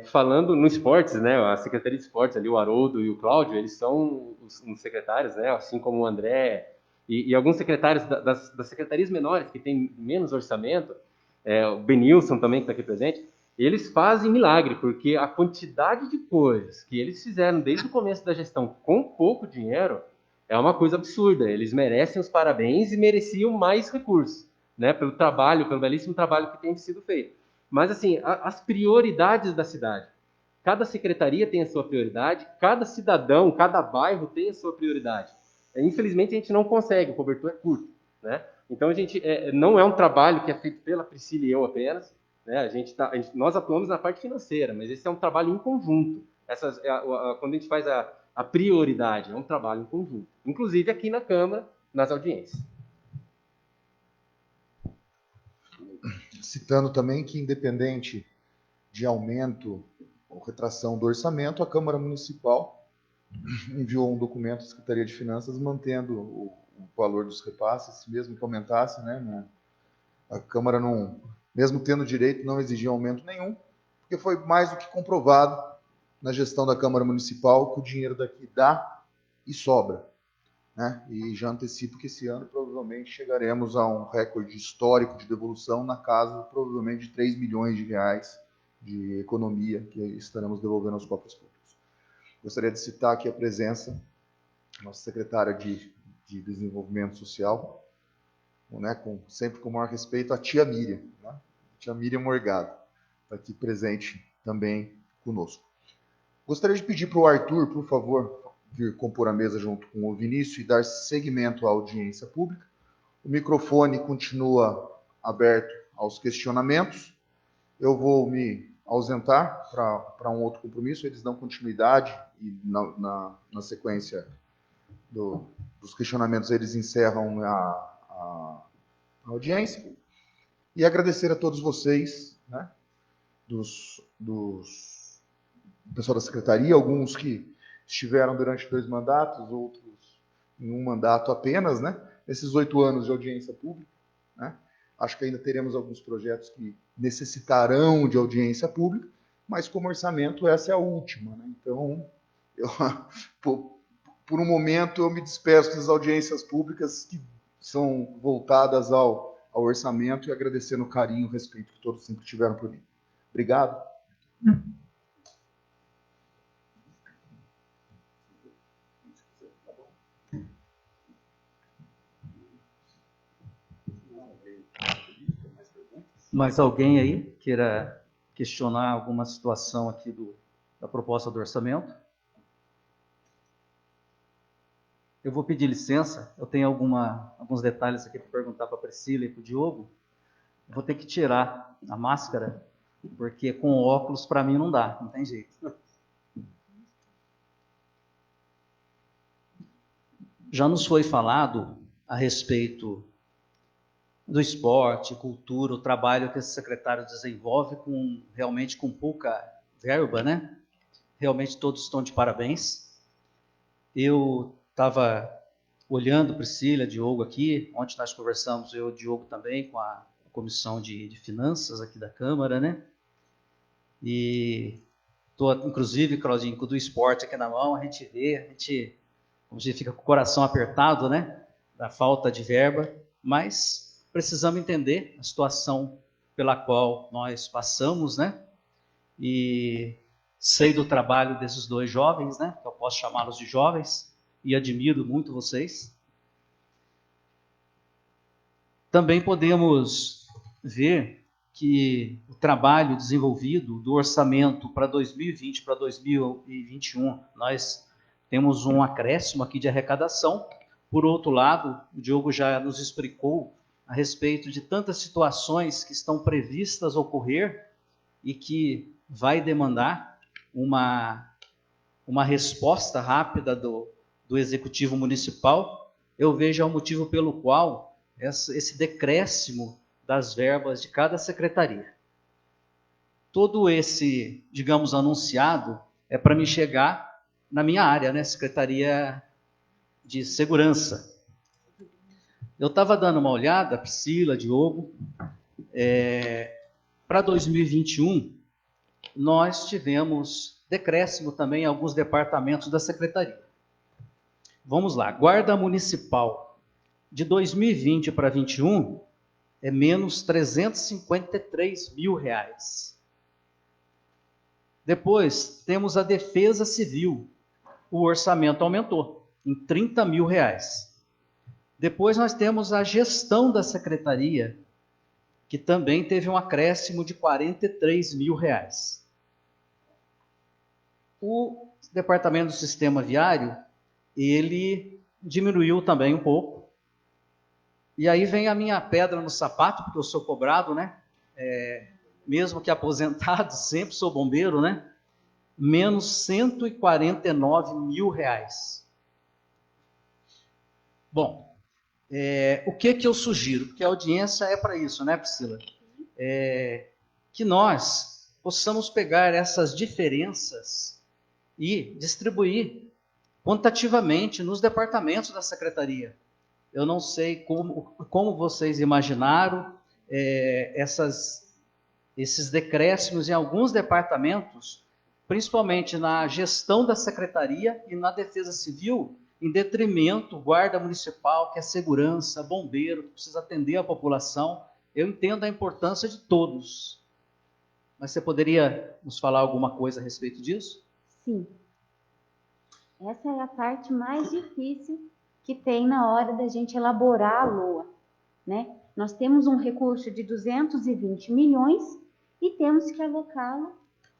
Falando no esportes, né, a Secretaria de Esportes, ali, o Haroldo e o Cláudio, eles são os secretários, né, assim como o André e alguns secretários das secretarias menores, que têm menos orçamento, o Benilson também, que está aqui presente, eles fazem milagre, porque a quantidade de coisas que eles fizeram desde o começo da gestão com pouco dinheiro é uma coisa absurda. Eles merecem os parabéns e mereciam mais recursos, né, pelo trabalho, pelo belíssimo trabalho que tem sido feito. Mas, assim, as prioridades da cidade. Cada secretaria tem a sua prioridade, cada cidadão, cada bairro tem a sua prioridade. Infelizmente, a gente não consegue, o cobertor é curto, né? Então, não é um trabalho que é feito pela Priscila e eu apenas, né? Nós atuamos na parte financeira, mas esse é um trabalho em conjunto. Quando a gente faz a prioridade, é um trabalho em conjunto. Inclusive aqui na Câmara, nas audiências. Citando também que, independente de aumento ou retração do orçamento, a Câmara Municipal enviou um documento à Secretaria de Finanças mantendo o valor dos repasses, mesmo que aumentasse, né? A Câmara, não, mesmo tendo direito, não exigiu aumento nenhum, porque foi mais do que comprovado na gestão da Câmara Municipal que o dinheiro daqui dá e sobra. Né? E já antecipo que esse ano provavelmente chegaremos a um recorde histórico de devolução na casa, provavelmente de 3 milhões de reais de economia que estaremos devolvendo aos cofres públicos. Gostaria de citar aqui a presença da nossa secretária de Desenvolvimento Social, né, sempre com o maior respeito, a tia Miriam, né? A tia Miriam Morgado, está aqui presente também conosco. Gostaria de pedir para o Arthur, por favor, vir compor a mesa junto com o Vinícius e dar seguimento à audiência pública. O microfone continua aberto aos questionamentos. Eu vou me ausentar para um outro compromisso, eles dão continuidade e na sequência dos questionamentos eles encerram a audiência. E agradecer a todos vocês, né, do pessoal da secretaria, alguns que estiveram durante 2 mandatos, outros em um mandato apenas, né? Nesses 8 anos de audiência pública, né? Acho que ainda teremos alguns projetos que necessitarão de audiência pública, mas como orçamento essa é a última, né? Então, por um momento eu me despeço das audiências públicas que são voltadas ao orçamento e agradecendo o carinho e o respeito que todos sempre tiveram por mim. Obrigado. Mais alguém aí queira questionar alguma situação aqui da proposta do orçamento? Eu vou pedir licença, eu tenho alguns detalhes aqui para perguntar para a Priscila e para o Diogo. Eu vou ter que tirar a máscara, porque com óculos para mim não dá, não tem jeito. Já nos foi falado a respeito do esporte, cultura, o trabalho que esse secretário desenvolve realmente com pouca verba, né? Realmente todos estão de parabéns. Eu estava olhando Priscila, Diogo aqui, ontem nós conversamos, eu e o Diogo também, com a Comissão de Finanças aqui da Câmara, né? E estou, inclusive, Claudinho, com o do esporte aqui na mão, a gente fica com o coração apertado, né? Da falta de verba, mas precisamos entender a situação pela qual nós passamos, né? E sei do trabalho desses 2 jovens, né? Eu posso chamá-los de jovens e admiro muito vocês. Também podemos ver que o trabalho desenvolvido do orçamento para 2020 para 2021, nós temos um acréscimo aqui de arrecadação. Por outro lado, o Diogo já nos explicou a respeito de tantas situações que estão previstas ocorrer e que vai demandar uma resposta rápida do Executivo Municipal. Eu vejo o motivo pelo qual esse decréscimo das verbas de cada secretaria. Todo esse, digamos, anunciado é para me chegar na minha área, né? Secretaria de Segurança. Eu estava dando uma olhada, Priscila, Diogo, para 2021, nós tivemos decréscimo também em alguns departamentos da Secretaria. Vamos lá, Guarda Municipal, de 2020 para 2021, é menos R$353 mil. Depois, temos a Defesa Civil, o orçamento aumentou em R$30 mil. Depois nós temos a Gestão da Secretaria, que também teve um acréscimo de R$43 mil. O Departamento do Sistema Viário, ele diminuiu também um pouco. E aí vem a minha pedra no sapato, porque eu sou cobrado, né? Mesmo que aposentado, sempre sou bombeiro, né? Menos R$149 mil. Bom, o que eu sugiro? Porque a audiência é para isso, né, Priscila? Que nós possamos pegar essas diferenças e distribuir quantitativamente nos departamentos da Secretaria. Eu não sei como vocês imaginaram esses decréscimos em alguns departamentos, principalmente na gestão da Secretaria e na Defesa Civil, em detrimento Guarda Municipal, que é segurança, bombeiro, que precisa atender a população. Eu entendo a importância de todos. Mas você poderia nos falar alguma coisa a respeito disso? Sim. Essa é a parte mais difícil que tem na hora da gente elaborar a LOA, né? Nós temos um recurso de 220 milhões e temos que alocá-lo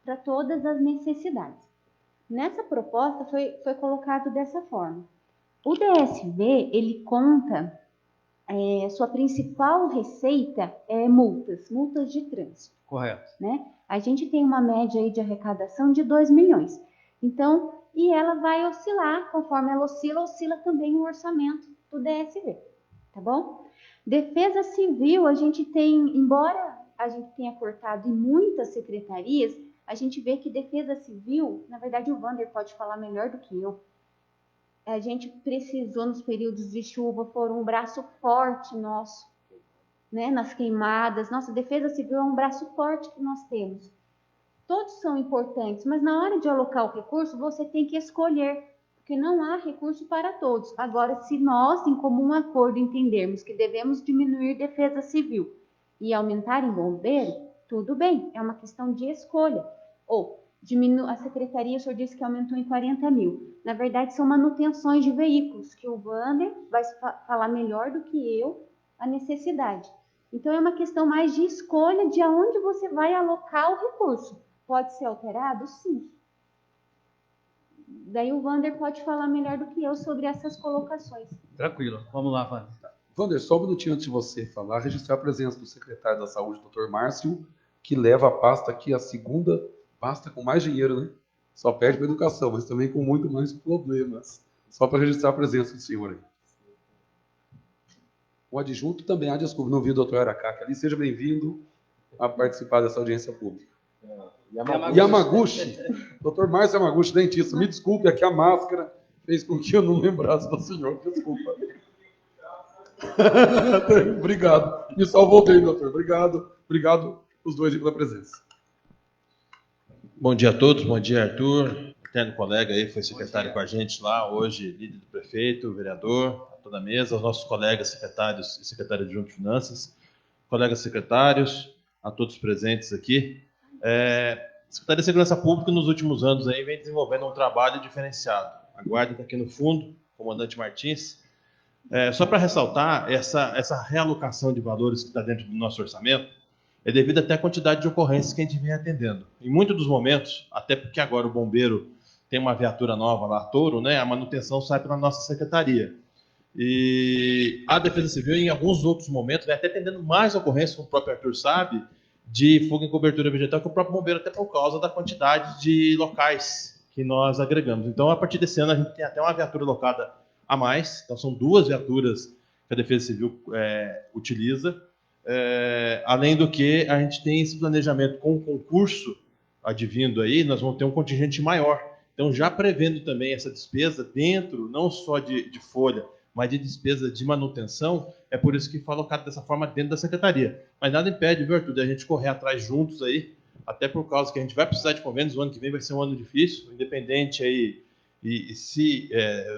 para todas as necessidades. Nessa proposta foi colocado dessa forma. O DSV, ele conta, sua principal receita é multas de trânsito. Correto. Né? A gente tem uma média aí de arrecadação de 2 milhões. Então, e ela vai oscilar, conforme ela oscila também o orçamento do DSV, tá bom? Defesa Civil, a gente tem, embora a gente tenha cortado em muitas secretarias, a gente vê que Defesa Civil, na verdade o Wander pode falar melhor do que eu, a gente precisou nos períodos de chuva, foram um braço forte nosso, né, nas queimadas. Nossa, Defesa Civil é um braço forte que nós temos. Todos são importantes, mas na hora de alocar o recurso, você tem que escolher, porque não há recurso para todos. Agora, se nós, em comum acordo, entendermos que devemos diminuir Defesa Civil e aumentar em bombeiro, tudo bem, é uma questão de escolha. Ou, a secretaria, o senhor disse que aumentou em 40 mil. Na verdade, são manutenções de veículos, que o Wander vai falar melhor do que eu a necessidade. Então, é uma questão mais de escolha de aonde você vai alocar o recurso. Pode ser alterado? Sim. Daí o Wander pode falar melhor do que eu sobre essas colocações. Tranquilo. Vamos lá, Wander. Wander, só um minutinho antes de você falar, registrar a presença do secretário da Saúde, Dr. Márcio, que leva a pasta aqui, a segunda pasta com mais dinheiro, né? Só perde para educação, mas também com muito mais problemas. Só para registrar a presença do senhor aí. O adjunto também, desculpa, não vi o doutor Aracaki ali. Seja bem-vindo a participar dessa audiência pública. Yamaguchi, doutor Márcio Yamaguchi, dentista, me desculpe, aqui a máscara fez com que eu não lembrasse do senhor, desculpa. Obrigado, me salvou bem, doutor, obrigado os dois aí pela presença. Bom dia a todos, bom dia Arthur, eterno colega aí, foi secretário com a gente lá, hoje líder do prefeito, vereador, a toda a mesa, os nossos colegas secretários e secretárias de Finanças, colegas secretários, a todos presentes aqui. A Secretaria de Segurança Pública nos últimos anos aí vem desenvolvendo um trabalho diferenciado. A guarda está aqui no fundo, comandante Martins. Só para ressaltar, essa realocação de valores que está dentro do nosso orçamento é devido até à quantidade de ocorrências que a gente vem atendendo. Em muitos dos momentos, até porque agora o bombeiro tem uma viatura nova lá, Touro, né, a manutenção sai pela nossa secretaria. E a Defesa Civil, em alguns outros momentos, vem até atendendo mais ocorrências, como o próprio Arthur sabe, de fogo em cobertura vegetal que o próprio bombeiro, até por causa da quantidade de locais que nós agregamos. Então, a partir desse ano, a gente tem até uma viatura locada a mais. Então, são 2 viaturas que a Defesa Civil utiliza. Além do que, a gente tem esse planejamento com o concurso advindo aí, nós vamos ter um contingente maior. Então, já prevendo também essa despesa dentro, não só de folha, mas de despesa de manutenção, é por isso que foi alocado dessa forma dentro da secretaria. Mas nada impede, viu, Arthur, de a gente correr atrás juntos aí, até por causa que a gente vai precisar de convênios, o ano que vem vai ser um ano difícil, independente aí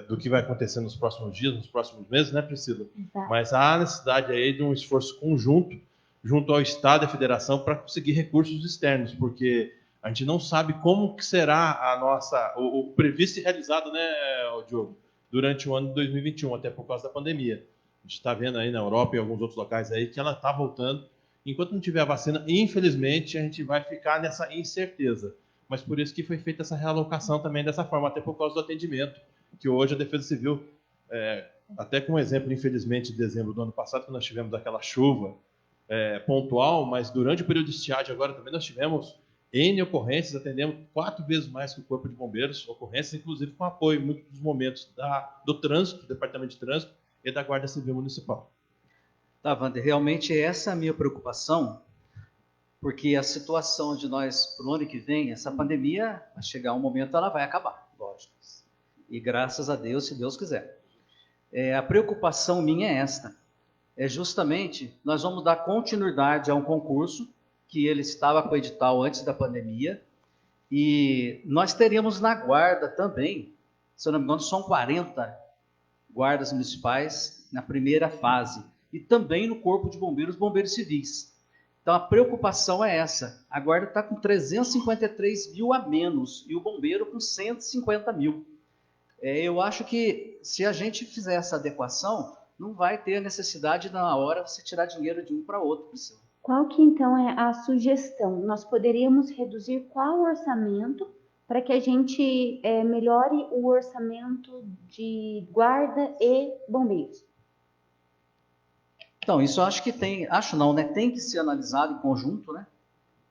do que vai acontecer nos próximos dias, nos próximos meses, né, Priscila? Exato. Mas há necessidade aí de um esforço conjunto junto ao Estado e à Federação para conseguir recursos externos, porque a gente não sabe como que será o previsto e realizado, né, Diogo, durante o ano de 2021, até por causa da pandemia. A gente está vendo aí na Europa e em alguns outros locais aí que ela está voltando. Enquanto não tiver a vacina, infelizmente, a gente vai ficar nessa incerteza. Mas por isso que foi feita essa realocação também dessa forma, até por causa do atendimento, que hoje a Defesa Civil, até com um exemplo, infelizmente, de dezembro do ano passado, que nós tivemos aquela chuva pontual, mas durante o período de estiagem agora também nós tivemos N ocorrências, atendemos 4 vezes mais que o Corpo de Bombeiros, ocorrências inclusive com apoio em muitos dos momentos do trânsito, do Departamento de Trânsito e da Guarda Civil Municipal. Tá, Wander, realmente essa é a minha preocupação, porque a situação de nós, para o ano que vem, essa pandemia, vai chegar um momento, ela vai acabar, lógico. E graças a Deus, se Deus quiser. A preocupação minha é esta. Justamente, nós vamos dar continuidade a um concurso, que ele estava com o edital antes da pandemia, e nós teríamos na guarda também, se eu não me engano, são 40 guardas municipais na primeira fase, e também no Corpo de Bombeiros, bombeiros civis. Então a preocupação é essa, a guarda está com 353 mil a menos, e o bombeiro com 150 mil. Eu acho que se a gente fizer essa adequação, não vai ter a necessidade na hora de você tirar dinheiro de um para outro, Priscila. Qual que então é a sugestão? Nós poderíamos reduzir qual orçamento para que a gente melhore o orçamento de guarda e bombeiros? Então, isso eu acho que tem que ser analisado em conjunto, né?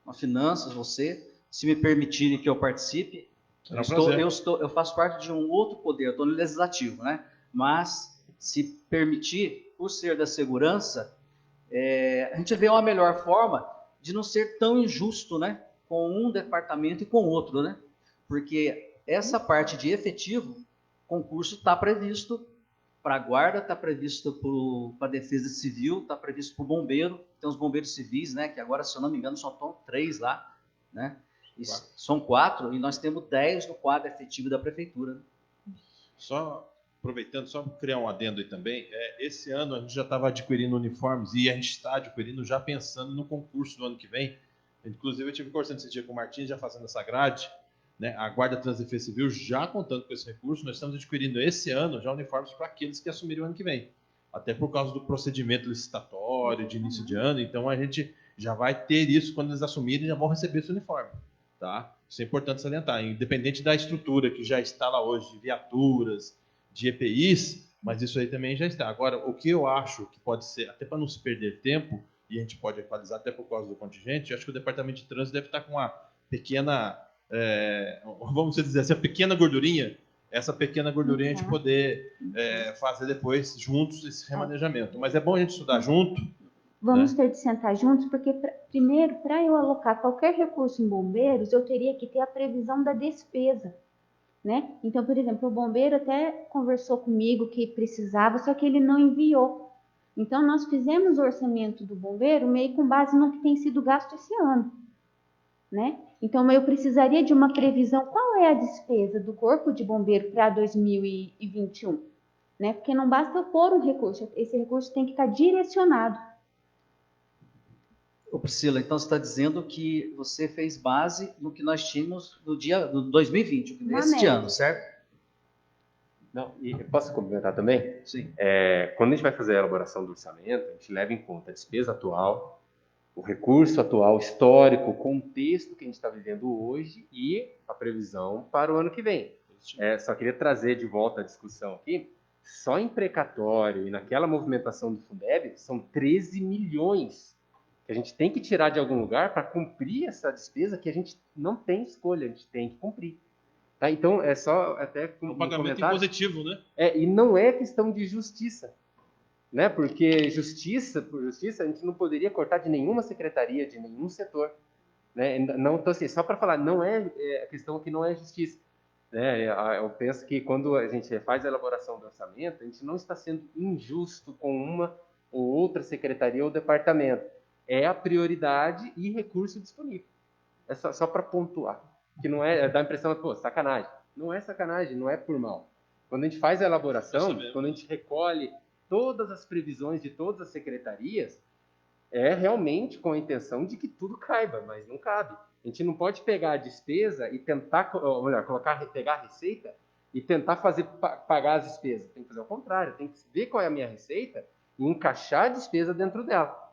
Com as finanças, você, se me permitirem que eu participe, eu faço parte de um outro poder, eu estou no legislativo, né? Mas, se permitir, por ser da segurança, a gente vê uma melhor forma de não ser tão injusto, né, com um departamento e com o outro, né? Porque essa parte de efetivo, concurso está previsto para a guarda, está previsto para a defesa civil, está previsto para o bombeiro, tem os bombeiros civis, né, que agora, se eu não me engano, só estão 3 lá, né? São 4 e nós temos 10 no quadro efetivo da prefeitura. Só aproveitando, só criar um adendo aí também, esse ano a gente já estava adquirindo uniformes e a gente está adquirindo já pensando no concurso do ano que vem. Inclusive eu tive conversando esse dia com o Martins, já fazendo essa grade, né, a Guarda Trans Defesa Civil já contando com esse recurso, nós estamos adquirindo esse ano já uniformes para aqueles que assumirem o ano que vem. Até por causa do procedimento licitatório de início de ano, então a gente já vai ter isso quando eles assumirem, já vão receber esse uniforme. Tá? Isso é importante salientar, independente da estrutura que já está lá hoje, de viaturas, de EPIs, mas isso aí também já está. Agora, o que eu acho que pode ser, até para não se perder tempo, e a gente pode equalizar até por causa do contingente, eu acho que o Departamento de Trânsito deve estar com uma pequena, vamos dizer assim, a pequena gordurinha, essa pequena gordurinha a gente poder fazer depois juntos esse remanejamento. Mas é bom a gente estudar junto. Vamos ter de sentar juntos, porque primeiro, para eu alocar qualquer recurso em bombeiros, eu teria que ter a previsão da despesa, né? Então, por exemplo, o bombeiro até conversou comigo que precisava, só que ele não enviou. Então, nós fizemos o orçamento do bombeiro meio com base no que tem sido gasto esse ano, né? Então, eu precisaria de uma previsão, qual é a despesa do Corpo de Bombeiro para 2021, né? Porque não basta eu pôr um recurso, esse recurso tem que estar direcionado. Ô Priscila, então você está dizendo que você fez base no que nós tínhamos no 2020, neste ano, certo? Não, e posso complementar também? Sim. Quando a gente vai fazer a elaboração do orçamento, a gente leva em conta a despesa atual, o recurso atual histórico, o contexto que a gente está vivendo hoje e a previsão para o ano que vem. Só queria trazer de volta a discussão aqui, só em precatório e naquela movimentação do Fundeb, são 13 milhões que a gente tem que tirar de algum lugar para cumprir essa despesa que a gente não tem escolha, a gente tem que cumprir. Tá? Então, é só até um pagamento impositivo, né? E não é questão de justiça. né? Porque justiça, por justiça, a gente não poderia cortar de nenhuma secretaria, de nenhum setor, né? Não, então, assim, só para falar, não é, a questão que não é justiça, né? Eu penso que quando a gente faz a elaboração do orçamento, a gente não está sendo injusto com uma ou outra secretaria ou departamento. É a prioridade e recurso disponível. É só para pontuar. Que não é, dá a impressão de, pô, sacanagem. Não é sacanagem, não é por mal. Quando a gente faz a elaboração, quando a gente recolhe todas as previsões de todas as secretarias, é realmente com a intenção de que tudo caiba, mas não cabe. A gente não pode pegar a despesa e tentar, ou melhor, pegar a receita e tentar fazer pagar as despesas. Tem que fazer o contrário, tem que ver qual é a minha receita e encaixar a despesa dentro dela.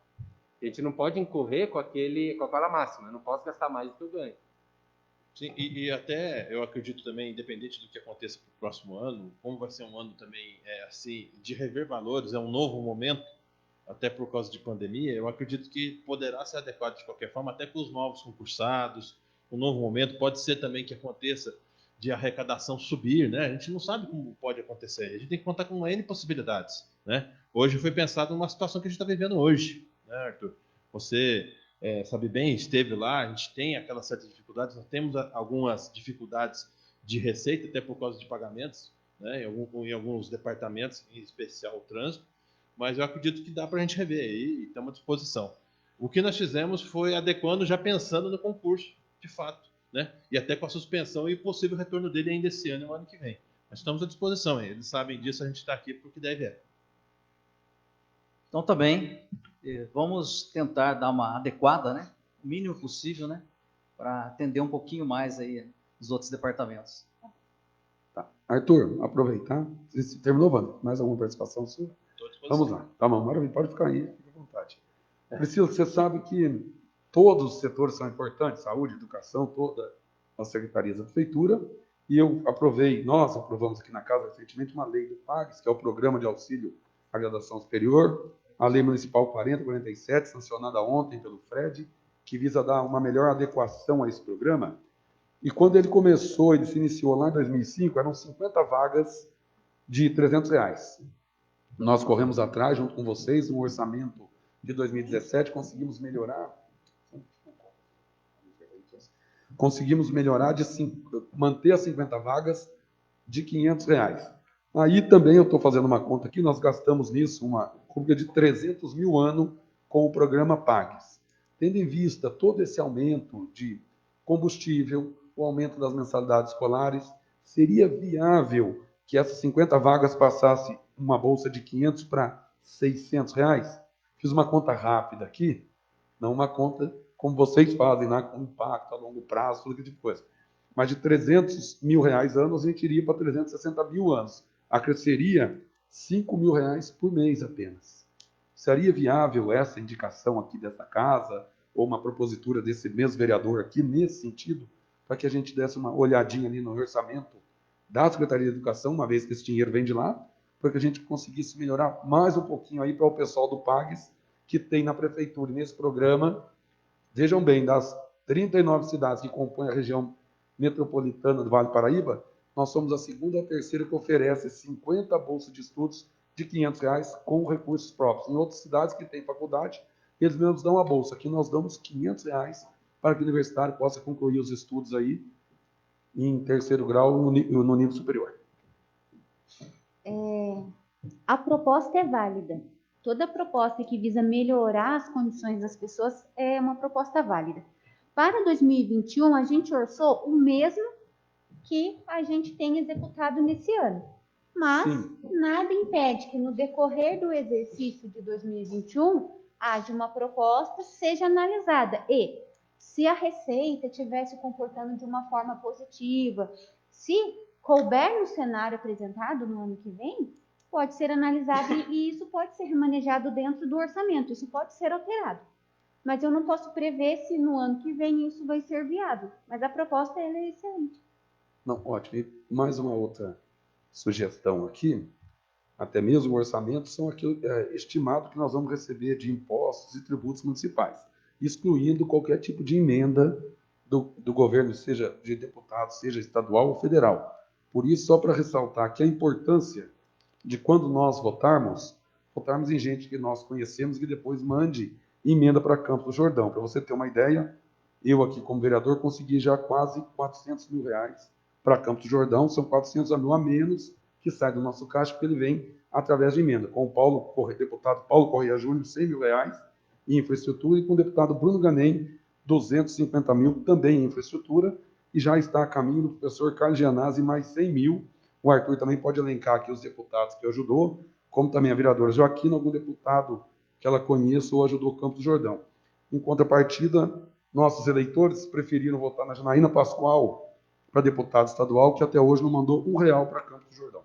A gente não pode incorrer com aquela máxima, eu não posso gastar mais do que eu ganho. Sim, e até eu acredito também, independente do que aconteça para o próximo ano, como vai ser um ano também assim de rever valores, é um novo momento, até por causa de pandemia, eu acredito que poderá ser adequado de qualquer forma, até para os novos concursados, um novo momento, pode ser também que aconteça de arrecadação subir, né? A gente não sabe como pode acontecer, a gente tem que contar com N possibilidades, né? Hoje foi pensado numa situação que a gente está vivendo hoje, né, Arthur? Você sabe bem, esteve lá, a gente tem aquelas certas dificuldades, nós temos algumas dificuldades de receita, até por causa de pagamentos, né, em alguns departamentos, em especial o trânsito, mas eu acredito que dá para a gente rever aí e estamos à disposição. O que nós fizemos foi adequando, já pensando no concurso, de fato, né, e até com a suspensão e possível retorno dele ainda esse ano e no ano que vem. Mas estamos à disposição, eles sabem disso, a gente está aqui porque deve é. Então, também, vamos tentar dar uma adequada, né? O mínimo possível, né? Para atender um pouquinho mais aí os outros departamentos. Tá. Arthur, aproveitar. Você terminou, Wanda? Mais alguma participação sua? Vamos lá. Tá bom, maravilha. Pode ficar aí, fica à vontade. Priscila, você sabe que todos os setores são importantes, saúde, educação, todas as secretarias da prefeitura, e nós aprovamos aqui na casa recentemente uma lei do PAGS, que é o Programa de Auxílio à Graduação Superior, a Lei Municipal 4047, sancionada ontem pelo Fred, que visa dar uma melhor adequação a esse programa. E quando ele começou, ele se iniciou lá em 2005, eram 50 vagas de R$300. Nós corremos atrás, junto com vocês, um orçamento de 2017, conseguimos melhorar, manter as 50 vagas de R$500. Aí também eu estou fazendo uma conta aqui, nós gastamos nisso uma rubrica de 300 mil ano com o programa PAGS. Tendo em vista todo esse aumento de combustível, o aumento das mensalidades escolares, seria viável que essas 50 vagas passassem uma bolsa de R$500 para R$600? Fiz uma conta rápida aqui, não uma conta como vocês fazem, né, com impacto a longo prazo, tudo que tipo de coisa. Mas de R$300 mil anos, a gente iria para 360 mil anos. Acresceria R$5.000 por mês apenas. Seria viável essa indicação aqui dessa casa, ou uma propositura desse mesmo vereador aqui, nesse sentido, para que a gente desse uma olhadinha ali no orçamento da Secretaria de Educação, uma vez que esse dinheiro vem de lá, para que a gente conseguisse melhorar mais um pouquinho aí para o pessoal do PAGS, que tem na prefeitura. E nesse programa, vejam bem, das 39 cidades que compõem a região metropolitana do Vale do Paraíba, nós somos a segunda ou a terceira que oferece 50 bolsas de estudos de R$500 com recursos próprios. Em outras cidades que têm faculdade, eles mesmos dão a bolsa. Aqui nós damos R$500 para que o universitário possa concluir os estudos aí em terceiro grau no nível superior. A proposta é válida. Toda proposta que visa melhorar as condições das pessoas é uma proposta válida. Para 2021, a gente orçou o mesmo que a gente tem executado nesse ano. Mas nada impede que no decorrer do exercício de 2021 haja uma proposta, seja analisada. E se a Receita estiver se comportando de uma forma positiva, se couber no cenário apresentado no ano que vem, pode ser analisado e isso pode ser remanejado dentro do orçamento, isso pode ser alterado. Mas eu não posso prever se no ano que vem isso vai ser viável. Mas a proposta ela é excelente. Não, ótimo. E mais uma outra sugestão aqui, até mesmo o orçamento, são aquilo estimado que nós vamos receber de impostos e tributos municipais, excluindo qualquer tipo de emenda do governo, seja de deputado, seja estadual ou federal. Por isso, só para ressaltar que a importância de quando nós votarmos, votarmos em gente que nós conhecemos que depois mande emenda para Campos do Jordão. Para você ter uma ideia, eu aqui como vereador consegui já quase R$400 mil para Campos do Jordão, são 400 mil a menos que sai do nosso caixa, porque ele vem através de emenda, com o deputado Paulo Correia Júnior, R$100 mil em infraestrutura, e com o deputado Bruno Ganem, 250 mil também em infraestrutura, e já está a caminho do professor Carlos Gianazzi, mais 100 mil. O Arthur também pode elencar aqui os deputados que ajudou, como também a vereadora Joaquina, algum deputado que ela conheça ou ajudou Campos do Jordão. Em contrapartida, nossos eleitores preferiram votar na Janaína Pascoal para deputado estadual, que até hoje não mandou R$1 para Campos do Jordão.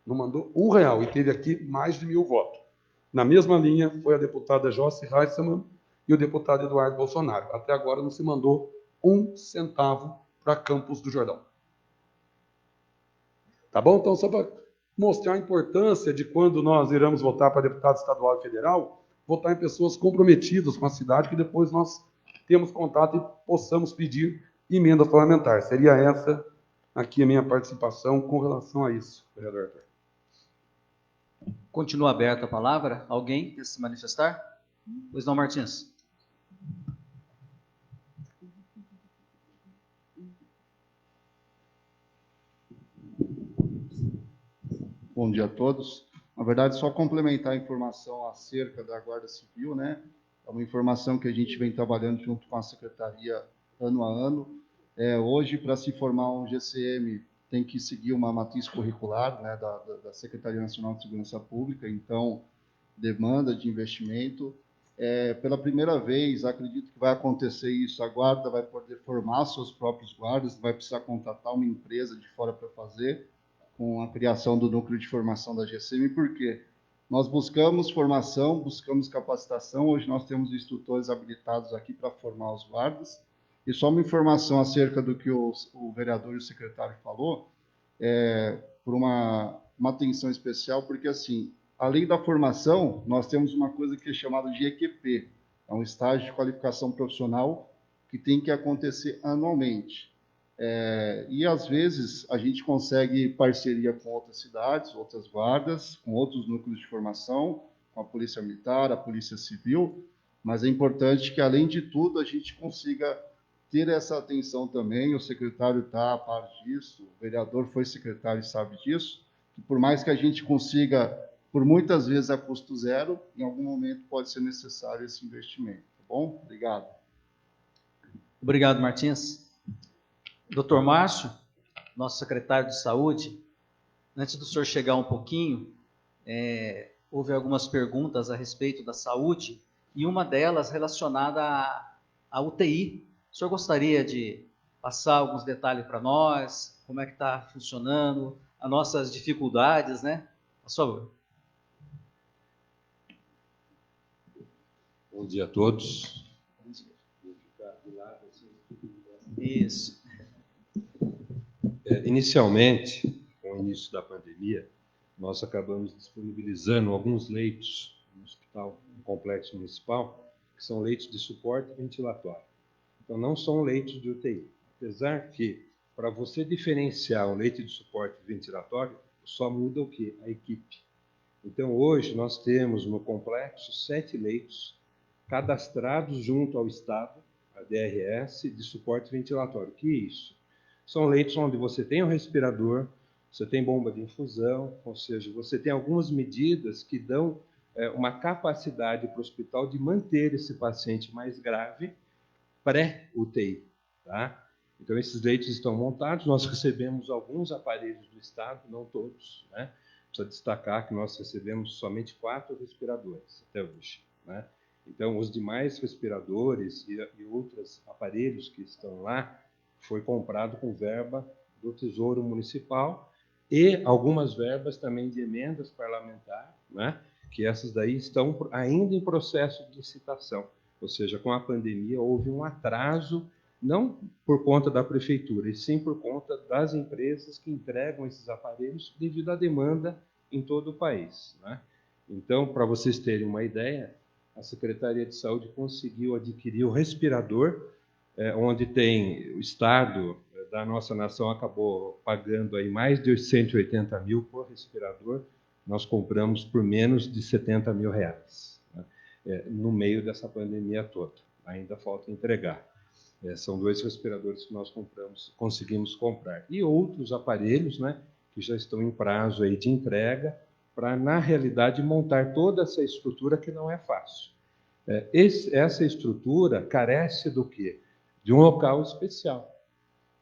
Não mandou R$1 e teve aqui mais de 1.000 votos. Na mesma linha foi a deputada Joyce Heisman e o deputado Eduardo Bolsonaro. Até agora não se mandou R$1 para Campos do Jordão. Tá bom? Então, só para mostrar a importância de quando nós iremos votar para deputado estadual e federal, votar em pessoas comprometidas com a cidade, que depois nós temos contato e possamos pedir emenda parlamentar. Seria essa aqui a minha participação com relação a isso, vereador Arthur. Continua aberta a palavra. Alguém quer se manifestar? Pois não, Martins. Bom dia a todos. Na verdade, só complementar a informação acerca da Guarda Civil, né? É uma informação que a gente vem trabalhando junto com a Secretaria ano a ano. Hoje, para se formar um GCM, tem que seguir uma matriz curricular, né, da Secretaria Nacional de Segurança Pública, então, demanda de investimento. Pela primeira vez, acredito que vai acontecer isso, a Guarda vai poder formar seus próprios guardas, vai precisar contratar uma empresa de fora para fazer, com a criação do núcleo de formação da GCM, porque nós buscamos formação, buscamos capacitação, hoje nós temos instrutores habilitados aqui para formar os guardas. E só uma informação acerca do que o vereador e o secretário falou, por uma atenção especial, porque, assim, além da formação, nós temos uma coisa que é chamada de EQP, é um estágio de qualificação profissional que tem que acontecer anualmente. E, às vezes, a gente consegue parceria com outras cidades, outras guardas, com outros núcleos de formação, com a Polícia Militar, a Polícia Civil, mas é importante que, além de tudo, a gente consiga ter essa atenção também. O secretário está a par disso, o vereador foi secretário e sabe disso, que por mais que a gente consiga, por muitas vezes a custo zero, em algum momento pode ser necessário esse investimento. Tá bom? Obrigado. Obrigado, Martins. Doutor Márcio, nosso secretário de Saúde, antes do senhor chegar um pouquinho, houve algumas perguntas a respeito da saúde, e uma delas relacionada à UTI. O senhor gostaria de passar alguns detalhes para nós? Como é que está funcionando? As nossas dificuldades, né? Por favor. Bom dia a todos. Isso. Inicialmente, com o início da pandemia, nós acabamos disponibilizando alguns leitos no hospital, no complexo municipal, que são leitos de suporte ventilatório. Então, não são leitos de UTI. Apesar que, para você diferenciar um leito de suporte ventilatório, só muda o quê? A equipe. Então, hoje, nós temos no complexo 7 leitos cadastrados junto ao Estado, a DRS, de suporte ventilatório. O que é isso? São leitos onde você tem um respirador, você tem bomba de infusão, ou seja, você tem algumas medidas que dão uma capacidade para o hospital de manter esse paciente mais grave pré-UTI. Tá? Então, esses leitos estão montados, nós recebemos alguns aparelhos do Estado, não todos. Né? Precisa destacar que nós recebemos somente 4 respiradores até hoje. Né? Então, os demais respiradores e outros aparelhos que estão lá foi comprado com verba do Tesouro Municipal e algumas verbas também de emendas parlamentares, né? Que essas daí estão ainda em processo de licitação. Ou seja, com a pandemia houve um atraso, não por conta da prefeitura, e sim por conta das empresas que entregam esses aparelhos devido à demanda em todo o país. Né? Então, para vocês terem uma ideia, a Secretaria de Saúde conseguiu adquirir o respirador, onde tem o Estado da nossa nação acabou pagando aí mais de 180 mil por respirador, nós compramos por menos de R$70 mil, né? No meio dessa pandemia toda. Ainda falta entregar. São 2 respiradores que nós conseguimos comprar. E outros aparelhos, né, que já estão em prazo aí de entrega, para, na realidade, montar toda essa estrutura que não é fácil. Essa estrutura carece do quê? De um local especial.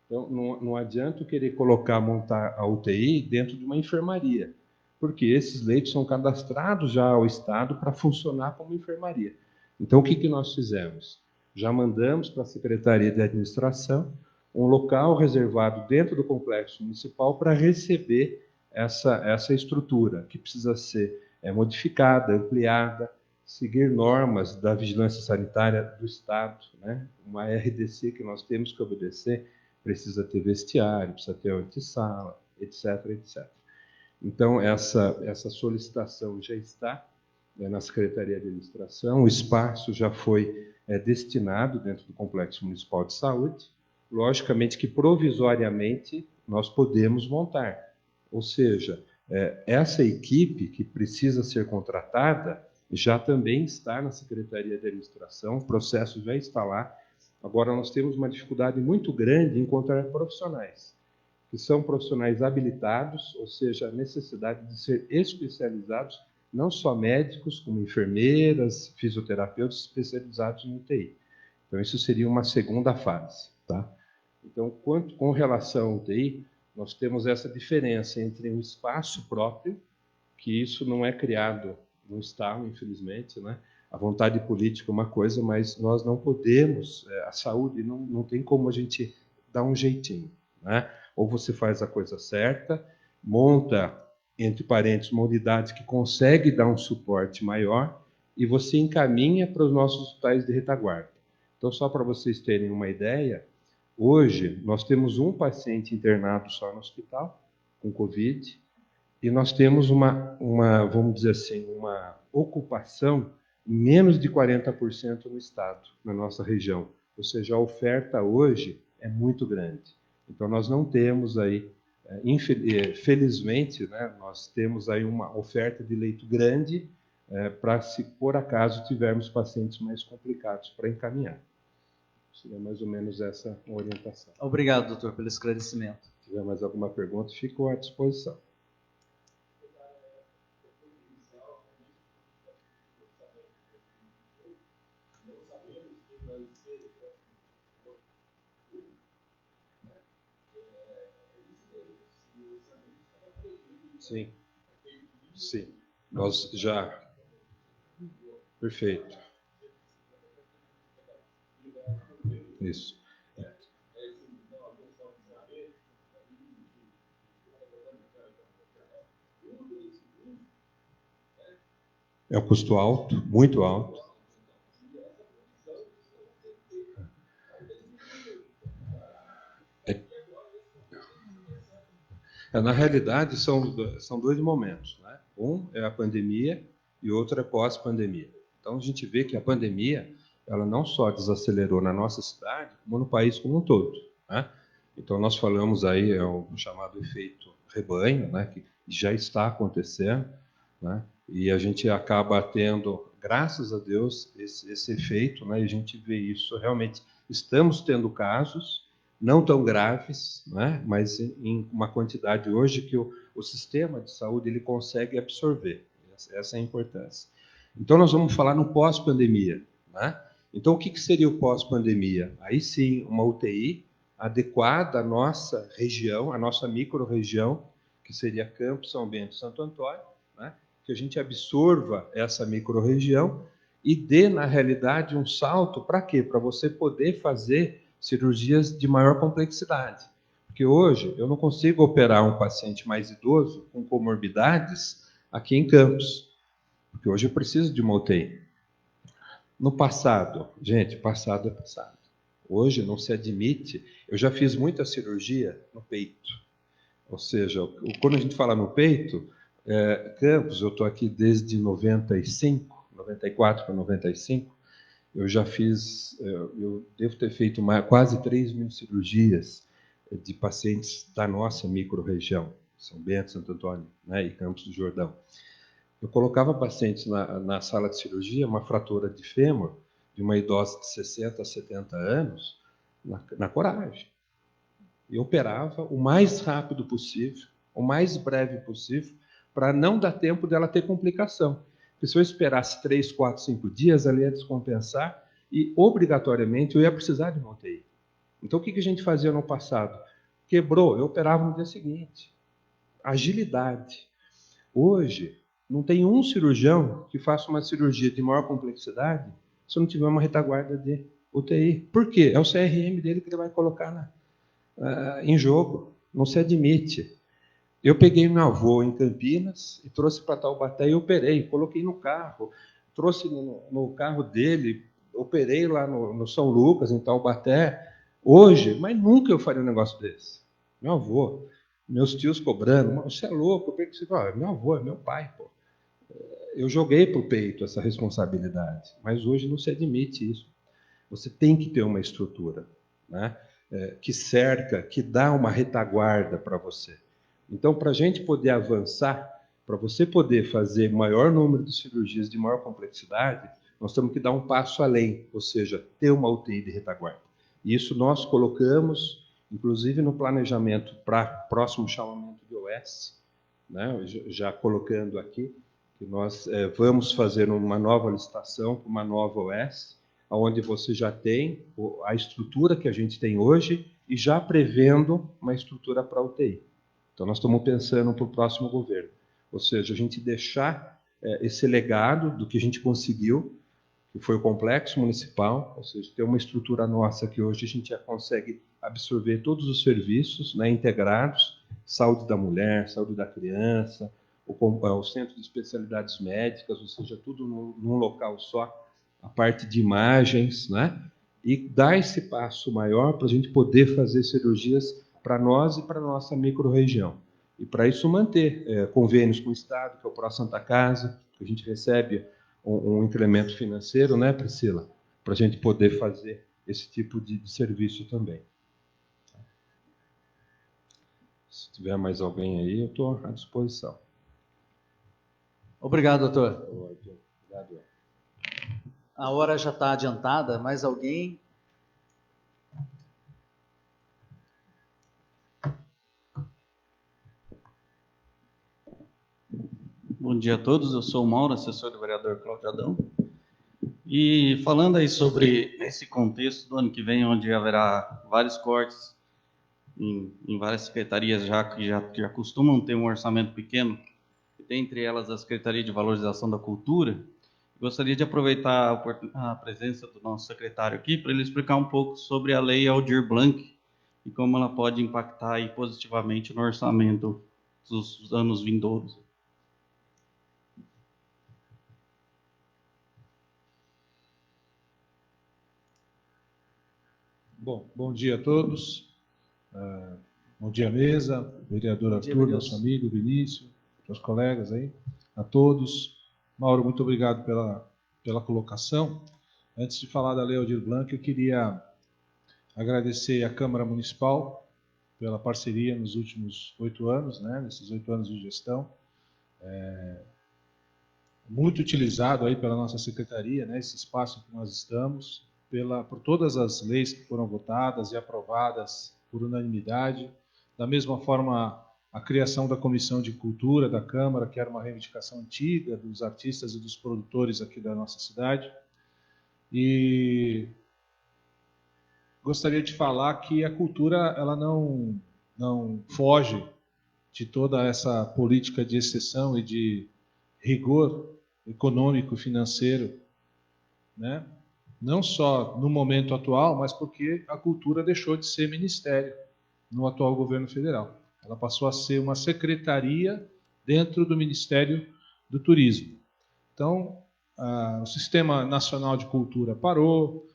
Então, não adianta eu querer montar a UTI dentro de uma enfermaria, porque esses leitos são cadastrados já ao Estado para funcionar como enfermaria. Então, o que nós fizemos? Já mandamos para a Secretaria de Administração um local reservado dentro do complexo municipal para receber essa estrutura, que precisa ser modificada, ampliada, seguir normas da vigilância sanitária do Estado, né? Uma RDC que nós temos que obedecer, precisa ter vestiário, precisa ter antessala, etc, etc. Então, essa solicitação já está na Secretaria de Administração, o espaço já foi destinado dentro do Complexo Municipal de Saúde, logicamente que provisoriamente nós podemos montar, ou seja, essa equipe que precisa ser contratada já também está na Secretaria de Administração, o processo já está lá. Agora, nós temos uma dificuldade muito grande em encontrar profissionais, que são profissionais habilitados, ou seja, a necessidade de ser especializados, não só médicos, como enfermeiras, fisioterapeutas especializados em UTI. Então, isso seria uma segunda fase, tá? Então, com relação à UTI, nós temos essa diferença entre um espaço próprio, que isso não é criado no Estado, infelizmente, né? A vontade política é uma coisa, mas nós não podemos, a saúde não tem como a gente dar um jeitinho, né? Ou você faz a coisa certa, monta, entre parênteses, uma unidade que consegue dar um suporte maior e você encaminha para os nossos hospitais de retaguarda. Então, só para vocês terem uma ideia, hoje nós temos um paciente internado só no hospital, com Covid, e nós temos vamos dizer assim, uma ocupação em menos de 40% no estado, na nossa região. Ou seja, a oferta hoje é muito grande. Então, nós não temos aí, felizmente, né, nós temos aí uma oferta de leito grande para, se por acaso tivermos pacientes mais complicados, para encaminhar. Seria mais ou menos essa orientação. Obrigado, doutor, pelo esclarecimento. Se tiver mais alguma pergunta, fico à disposição. Sim. Sim. Nós já... Perfeito. Isso. É um custo alto, muito alto. Na realidade, são 2 momentos, né? Um é a pandemia e outro é pós-pandemia. Então, a gente vê que a pandemia, ela não só desacelerou na nossa cidade, como no país como um todo, né? Então, nós falamos aí, o chamado efeito rebanho, né? Que já está acontecendo, né? E a gente acaba tendo, graças a Deus, esse efeito, né? E a gente vê isso realmente. Estamos tendo casos, não tão graves, né? Mas em uma quantidade hoje que o sistema de saúde ele consegue absorver. Essa é a importância. Então, nós vamos falar no pós-pandemia, né? Então, o que seria o pós-pandemia? Aí sim, uma UTI adequada à nossa região, à nossa micro-região, que seria Campos, São Bento e Santo Antônio, né? Que a gente absorva essa micro-região e dê, na realidade, um salto para quê? Para você poder fazer cirurgias de maior complexidade. Porque hoje eu não consigo operar um paciente mais idoso com comorbidades aqui em Campos, porque hoje eu preciso de uma UTI. No passado, gente, passado é passado. Hoje não se admite, eu já fiz muita cirurgia no peito. Ou seja, quando a gente fala no peito, Campos, eu estou aqui desde 94 para 95, eu já fiz, eu devo ter feito quase 3.000 cirurgias de pacientes da nossa micro-região. São Bento, Santo Antônio, né, e Campos do Jordão. Eu colocava pacientes na sala de cirurgia, uma fratura de fêmur, de uma idosa de 60 a 70 anos, na coragem. E operava o mais rápido possível, o mais breve possível, para não dar tempo dela ter complicação. Porque se eu esperasse 3, 4, 5 dias, ela ia descompensar e, obrigatoriamente, eu ia precisar de uma UTI. Então, o que a gente fazia no passado? Quebrou, eu operava no dia seguinte. Agilidade. Hoje, não tem um cirurgião que faça uma cirurgia de maior complexidade se não tiver uma retaguarda de UTI. Por quê? É o CRM dele que ele vai colocar em jogo. Não se admite. Eu peguei meu avô em Campinas e trouxe para Taubaté e operei. Coloquei no carro. Trouxe no carro dele, operei lá no São Lucas, em Taubaté. Hoje, mas nunca eu faria um negócio desse. Meu avô, meus tios cobrando. Você é louco? Meu avô, é meu pai, pô. Eu joguei para o peito essa responsabilidade, mas hoje não se admite isso. Você tem que ter uma estrutura, né, que cerca, que dá uma retaguarda para você. Então, para a gente poder avançar, para você poder fazer maior número de cirurgias de maior complexidade, nós temos que dar um passo além, ou seja, ter uma UTI de retaguarda. E isso nós colocamos, inclusive no planejamento para próximo chamamento de OS, né, já colocando aqui, que nós vamos fazer uma nova licitação, uma nova OS, onde você já tem a estrutura que a gente tem hoje e já prevendo uma estrutura para UTI. Então, nós estamos pensando para o próximo governo. Ou seja, a gente deixar esse legado do que a gente conseguiu, que foi o complexo municipal, ou seja, ter uma estrutura nossa que hoje a gente já consegue absorver todos os serviços, né, integrados, saúde da mulher, saúde da criança, o centro de especialidades médicas, ou seja, tudo num local só, a parte de imagens, né? E dar esse passo maior para a gente poder fazer cirurgias para nós e para a nossa micro-região. E para isso manter convênios com o Estado, que é o Pro Santa Casa, que a gente recebe um incremento financeiro, né, Priscila? Para a gente poder fazer esse tipo de serviço também. Se tiver mais alguém aí, eu estou à disposição. Obrigado, doutor. Obrigado. A hora já está adiantada. Mais alguém? Bom dia a todos. Eu sou o Mauro, assessor do vereador Cláudio Adão. E falando aí sobre esse contexto do ano que vem, onde haverá vários cortes em várias secretarias que já costumam ter um orçamento pequeno, dentre elas a Secretaria de Valorização da Cultura, gostaria de aproveitar a presença do nosso secretário aqui para ele explicar um pouco sobre a Lei Aldir Blanc e como ela pode impactar aí positivamente no orçamento dos anos vindouros. Bom dia a todos. Bom dia, mesa, vereador Arthur, nosso amigo Vinícius, meus colegas aí, a todos. Mauro, muito obrigado pela colocação. Antes de falar da Lei Aldir Blanc, eu queria agradecer à Câmara Municipal pela parceria nos últimos 8 anos, né, nesses 8 anos de gestão. Muito utilizado aí pela nossa secretaria, né, esse espaço que nós estamos, por todas as leis que foram votadas e aprovadas por unanimidade. Da mesma forma, a criação da Comissão de Cultura da Câmara, que era uma reivindicação antiga dos artistas e dos produtores aqui da nossa cidade. E gostaria de falar que a cultura ela não foge de toda essa política de exceção e de rigor econômico e financeiro, né? Não só no momento atual, mas porque a cultura deixou de ser ministério no atual governo federal. Ela passou a ser uma secretaria dentro do Ministério do Turismo. Então, o Sistema Nacional de Cultura parou,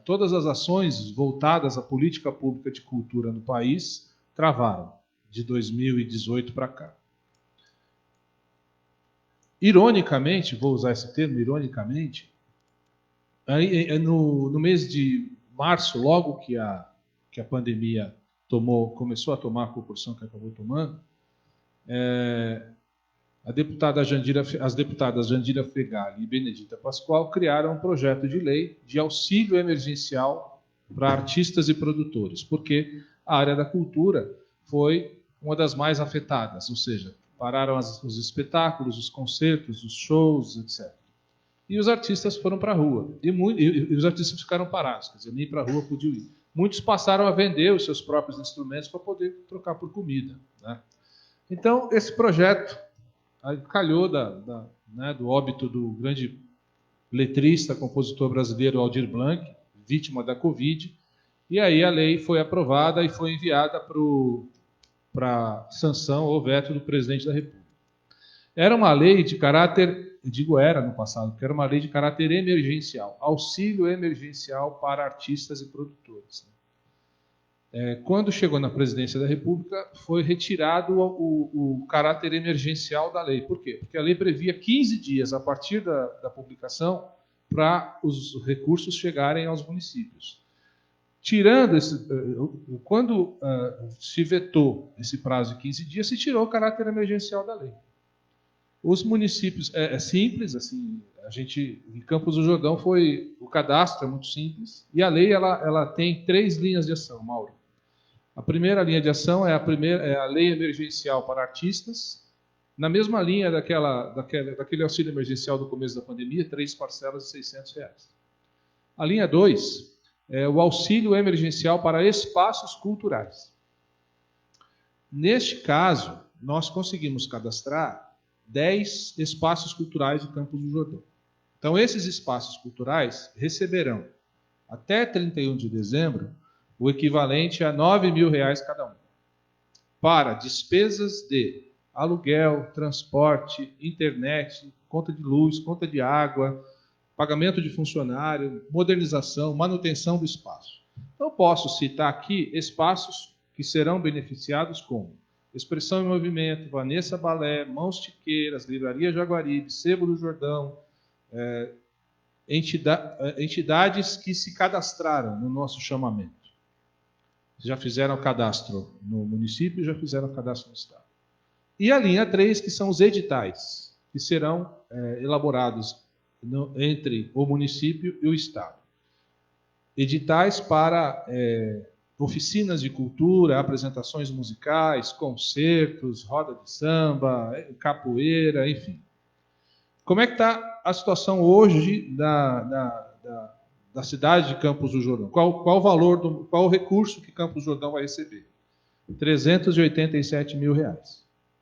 todas as ações voltadas à política pública de cultura no país travaram, de 2018 para cá. Ironicamente, vou usar esse termo, ironicamente, no mês de março, logo que a pandemia começou a tomar a proporção que acabou tomando, as deputadas Jandira Fegali e Benedita Pascoal criaram um projeto de lei de auxílio emergencial para artistas e produtores, porque a área da cultura foi uma das mais afetadas, ou seja, pararam os espetáculos, os concertos, os shows, etc. E os artistas foram para a rua. E os artistas ficaram parados, quer dizer, nem para a rua podiam ir. Muitos passaram a vender os seus próprios instrumentos para poder trocar por comida, né? Então, esse projeto calhou do óbito do grande letrista, compositor brasileiro Aldir Blanc, vítima da Covid, e aí a lei foi aprovada e foi enviada para sanção ou veto do presidente da República. Era uma lei de caráter, era no passado, porque era uma lei de caráter emergencial, auxílio emergencial para artistas e produtores. Quando chegou na presidência da República, foi retirado o caráter emergencial da lei. Por quê? Porque a lei previa 15 dias a partir da publicação para os recursos chegarem aos municípios. Quando se vetou esse prazo de 15 dias, se tirou o caráter emergencial da lei. Os municípios, é simples, assim, em Campos do Jordão o cadastro é muito simples, e a lei ela tem 3 linhas de ação, Mauro. A primeira linha de ação é a lei emergencial para artistas, na mesma linha daquele auxílio emergencial do começo da pandemia, 3 parcelas de R$600. A linha 2 é o auxílio emergencial para espaços culturais. Neste caso, nós conseguimos cadastrar 10 espaços culturais de Campos do Jordão. Então, esses espaços culturais receberão, até 31 de dezembro, o equivalente a R$9.000 cada um, para despesas de aluguel, transporte, internet, conta de luz, conta de água, pagamento de funcionário, modernização, manutenção do espaço. Eu posso citar aqui espaços que serão beneficiados como Expressão em Movimento, Vanessa Balé, Mãos Tiqueiras, Livraria Jaguaribe, Sebo do Jordão, entidades que se cadastraram no nosso chamamento. Já fizeram o cadastro no município, já fizeram o cadastro no estado. E a linha 3, que são os editais, que serão elaborados entre o município e o estado. Editais para oficinas de cultura, apresentações musicais, concertos, roda de samba, capoeira, enfim. Como é que está a situação hoje da cidade de Campos do Jordão? Qual o recurso que Campos do Jordão vai receber? R$387.000.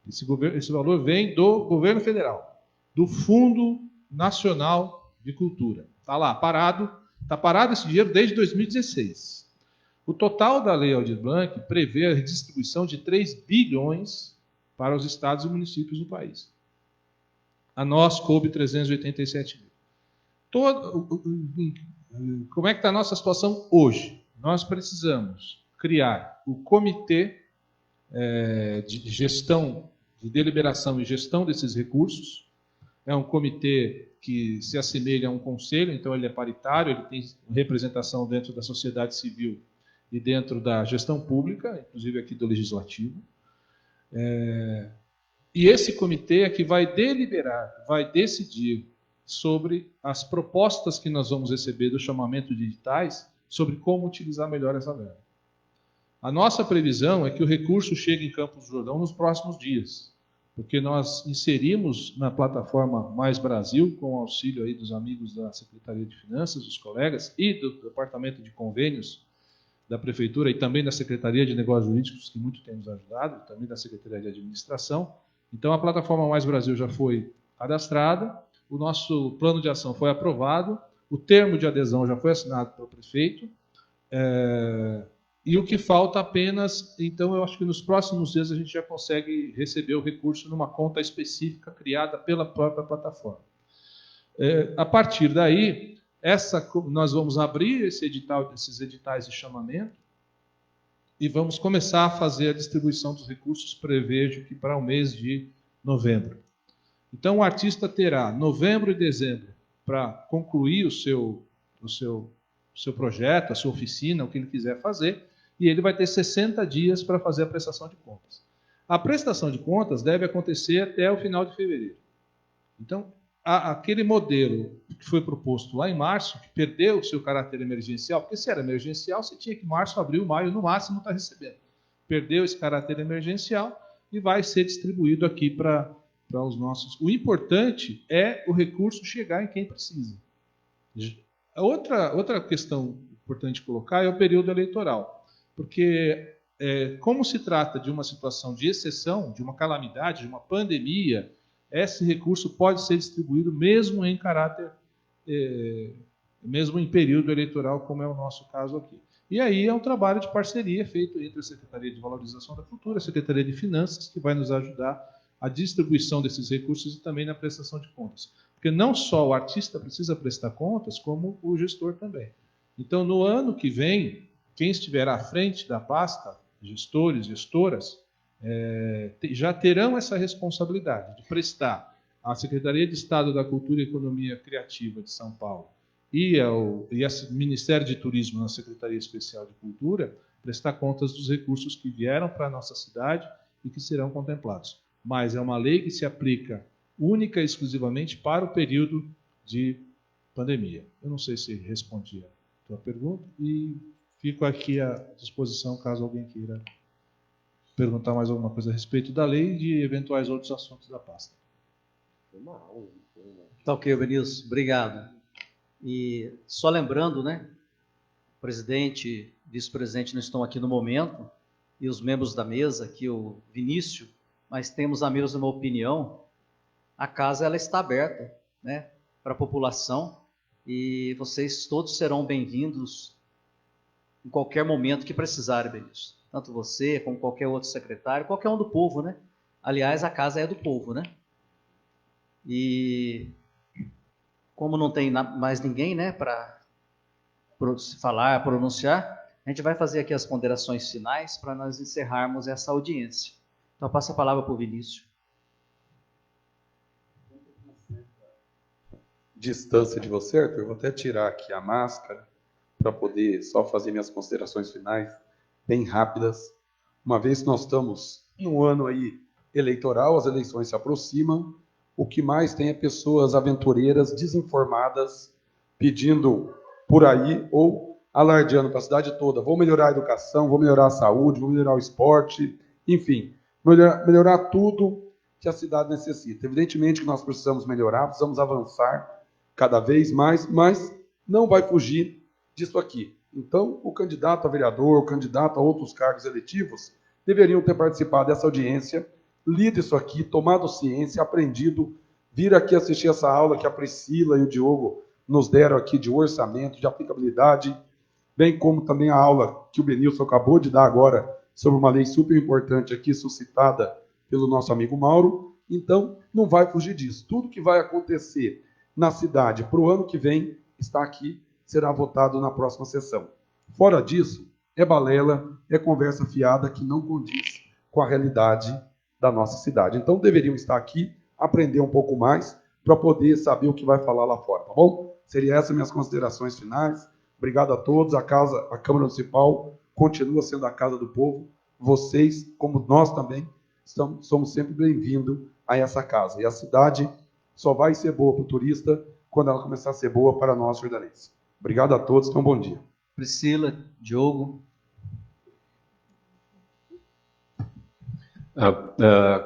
Esse valor vem do governo federal, do Fundo Nacional de Cultura. Está lá, parado. Está parado esse dinheiro desde 2016. O total da Lei Aldir Blanc prevê a redistribuição de 3 bilhões para os estados e municípios do país. A nós coube 387 mil. Como é que está a nossa situação hoje? Nós precisamos criar o comitê de gestão, de deliberação e gestão desses recursos. É um comitê que se assemelha a um conselho, então ele é paritário, ele tem representação dentro da sociedade civil e dentro da gestão pública, inclusive aqui do Legislativo. E esse comitê é que vai deliberar, vai decidir sobre as propostas que nós vamos receber do chamamento de editais, sobre como utilizar melhor essa verba. A nossa previsão é que o recurso chegue em Campos do Jordão nos próximos dias, porque nós inserimos na plataforma Mais Brasil, com o auxílio aí dos amigos da Secretaria de Finanças, dos colegas, e do Departamento de Convênios da Prefeitura e também da Secretaria de Negócios Jurídicos, que muito tem nos ajudado, e também da Secretaria de Administração. Então, a plataforma Mais Brasil já foi cadastrada, o nosso plano de ação foi aprovado, o termo de adesão já foi assinado pelo prefeito, e o que falta apenas, então eu acho que nos próximos dias a gente já consegue receber o recurso numa conta específica criada pela própria plataforma. A partir daí, nós vamos abrir esses editais de chamamento e vamos começar a fazer a distribuição dos recursos, prevejo que para o mês de novembro. Então o artista terá novembro e dezembro para concluir o seu projeto, a sua oficina, o que ele quiser fazer, e ele vai ter 60 dias para fazer a prestação de contas. A prestação de contas deve acontecer até o final de fevereiro. Então, aquele modelo que foi proposto lá em março, que perdeu o seu caráter emergencial, porque se era emergencial, você tinha que março, abril, maio, no máximo, estar recebendo. Perdeu esse caráter emergencial e vai ser distribuído aqui para os nossos. O importante é o recurso chegar em quem precisa. Outra questão importante colocar é o período eleitoral, porque como se trata de uma situação de exceção, de uma calamidade, de uma pandemia, esse recurso pode ser distribuído mesmo em caráter, mesmo em período eleitoral, como é o nosso caso aqui. E aí é um trabalho de parceria feito entre a Secretaria de Valorização da Cultura, a Secretaria de Finanças, que vai nos ajudar a distribuição desses recursos e também na prestação de contas. Porque não só o artista precisa prestar contas, como o gestor também. Então, no ano que vem, quem estiver à frente da pasta, gestores, gestoras, já terão essa responsabilidade de prestar à Secretaria de Estado da Cultura e Economia Criativa de São Paulo e ao Ministério de Turismo na Secretaria Especial de Cultura, prestar contas dos recursos que vieram para a nossa cidade e que serão contemplados. Mas é uma lei que se aplica única e exclusivamente para o período de pandemia. Eu não sei se respondi a tua pergunta e fico aqui à disposição caso alguém queira perguntar mais alguma coisa a respeito da lei e de eventuais outros assuntos da pasta. Tá ok, Vinícius, obrigado. E só lembrando, né, o presidente e vice-presidente não estão aqui no momento, e os membros da mesa, aqui o Vinícius, mas temos a mesma opinião. A casa ela está aberta, né, para a população, e vocês todos serão bem-vindos em qualquer momento que precisarem, Vinícius. Tanto você, como qualquer outro secretário, qualquer um do povo, né? Aliás, a casa é do povo, né? E como não tem mais ninguém, né, para falar, pronunciar, a gente vai fazer aqui as ponderações finais para nós encerrarmos essa audiência. Então, passa a palavra para o Vinícius. Distância de você, Arthur, eu vou até tirar aqui a máscara para poder só fazer minhas considerações finais bem rápidas. Uma vez que nós estamos no ano aí eleitoral, as eleições se aproximam, o que mais tem é pessoas aventureiras, desinformadas, pedindo por aí ou alardeando para a cidade toda, vou melhorar a educação, vou melhorar a saúde, vou melhorar o esporte, enfim, melhorar tudo que a cidade necessita. Evidentemente que nós precisamos melhorar, precisamos avançar cada vez mais, mas não vai fugir disso aqui. Então, o candidato a vereador, o candidato a outros cargos eletivos, deveriam ter participado dessa audiência, lido isso aqui, tomado ciência, aprendido, vir aqui assistir essa aula que a Priscila e o Diogo nos deram aqui de orçamento, de aplicabilidade, bem como também a aula que o Benilson acabou de dar agora sobre uma lei super importante aqui, suscitada pelo nosso amigo Mauro. Então, não vai fugir disso. Tudo que vai acontecer na cidade para o ano que vem está aqui, será votado na próxima sessão. Fora disso, é balela, é conversa fiada que não condiz com a realidade da nossa cidade. Então, deveriam estar aqui, aprender um pouco mais, para poder saber o que vai falar lá fora, tá bom? Seriam essas minhas considerações finais. Obrigado a todos. A Câmara Municipal continua sendo a casa do povo. Vocês, como nós também, somos sempre bem-vindos a essa casa. E a cidade só vai ser boa para o turista quando ela começar a ser boa para nós, jordanenses. Obrigado a todos, então bom dia. Priscila, Diogo.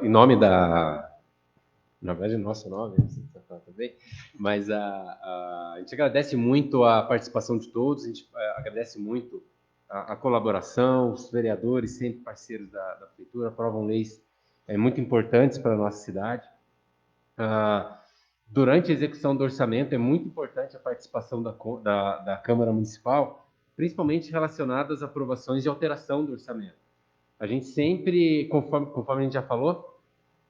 Em nome da... Na verdade, nosso nome, também, mas a gente agradece muito a participação de todos, a gente agradece muito a colaboração, os vereadores, sempre parceiros da Prefeitura, aprovam leis muito importantes para a nossa cidade. Durante a execução do orçamento, é muito importante a participação da Câmara Municipal, principalmente relacionadas às aprovações de alteração do orçamento. A gente sempre, conforme a gente já falou,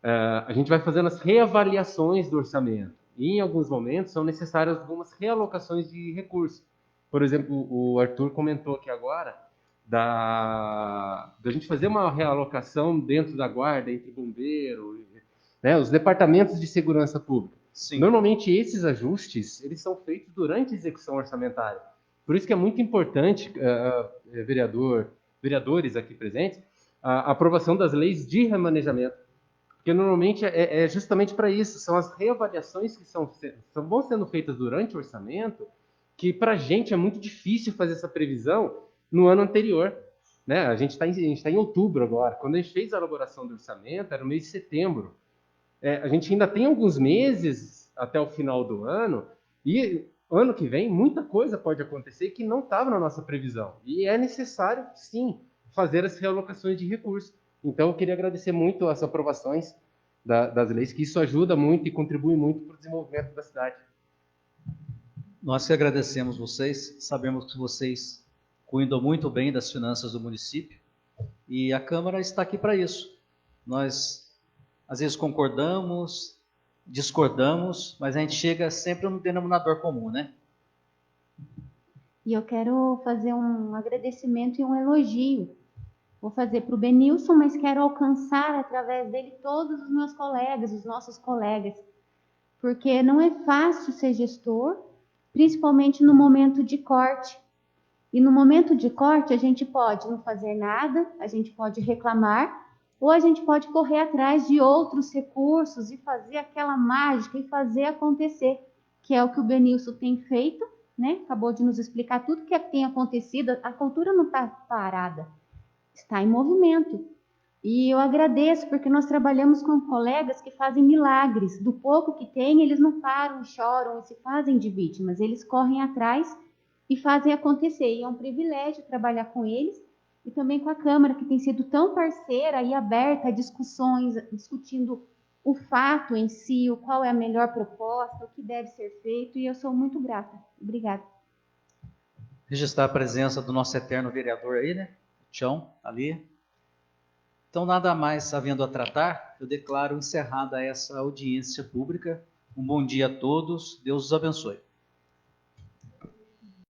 a gente vai fazendo as reavaliações do orçamento. E, em alguns momentos, são necessárias algumas realocações de recursos. Por exemplo, o Arthur comentou aqui agora da gente fazer uma realocação dentro da guarda, entre bombeiro, né, os departamentos de segurança pública. Sim. Normalmente, esses ajustes eles são feitos durante a execução orçamentária. Por isso que é muito importante, vereadores aqui presentes, a aprovação das leis de remanejamento. Porque normalmente é justamente para isso, são as reavaliações que vão sendo feitas durante o orçamento, que para a gente é muito difícil fazer essa previsão no ano anterior. Né? A gente está em outubro agora. Quando a gente fez a elaboração do orçamento, era no mês de setembro. A gente ainda tem alguns meses até o final do ano, e ano que vem muita coisa pode acontecer que não estava na nossa previsão. E é necessário, sim, fazer as realocações de recursos. Então, eu queria agradecer muito as aprovações das leis, que isso ajuda muito e contribui muito para o desenvolvimento da cidade. Nós que agradecemos vocês, sabemos que vocês cuidam muito bem das finanças do município e a Câmara está aqui para isso. Nós, às vezes, concordamos, discordamos, mas a gente chega sempre no denominador comum, né? E eu quero fazer um agradecimento e um elogio. Vou fazer para o Benilson, mas quero alcançar através dele todos os meus colegas, os nossos colegas, porque não é fácil ser gestor, principalmente no momento de corte. E no momento de corte, a gente pode não fazer nada, a gente pode reclamar, ou a gente pode correr atrás de outros recursos e fazer aquela mágica e fazer acontecer, que é o que o Benilson tem feito, né? Acabou de nos explicar tudo que tem acontecido. A cultura não está parada, está em movimento. E eu agradeço, porque nós trabalhamos com colegas que fazem milagres. Do pouco que tem, eles não param, choram e se fazem de vítimas. Eles correm atrás e fazem acontecer. E é um privilégio trabalhar com eles e também com a Câmara, que tem sido tão parceira e aberta a discussões, discutindo o fato em si, qual é a melhor proposta, o que deve ser feito, e eu sou muito grata. Obrigada. Registrar a presença do nosso eterno vereador aí, né? Tião, ali. Então, nada mais havendo a tratar, eu declaro encerrada essa audiência pública. Um bom dia a todos, Deus os abençoe.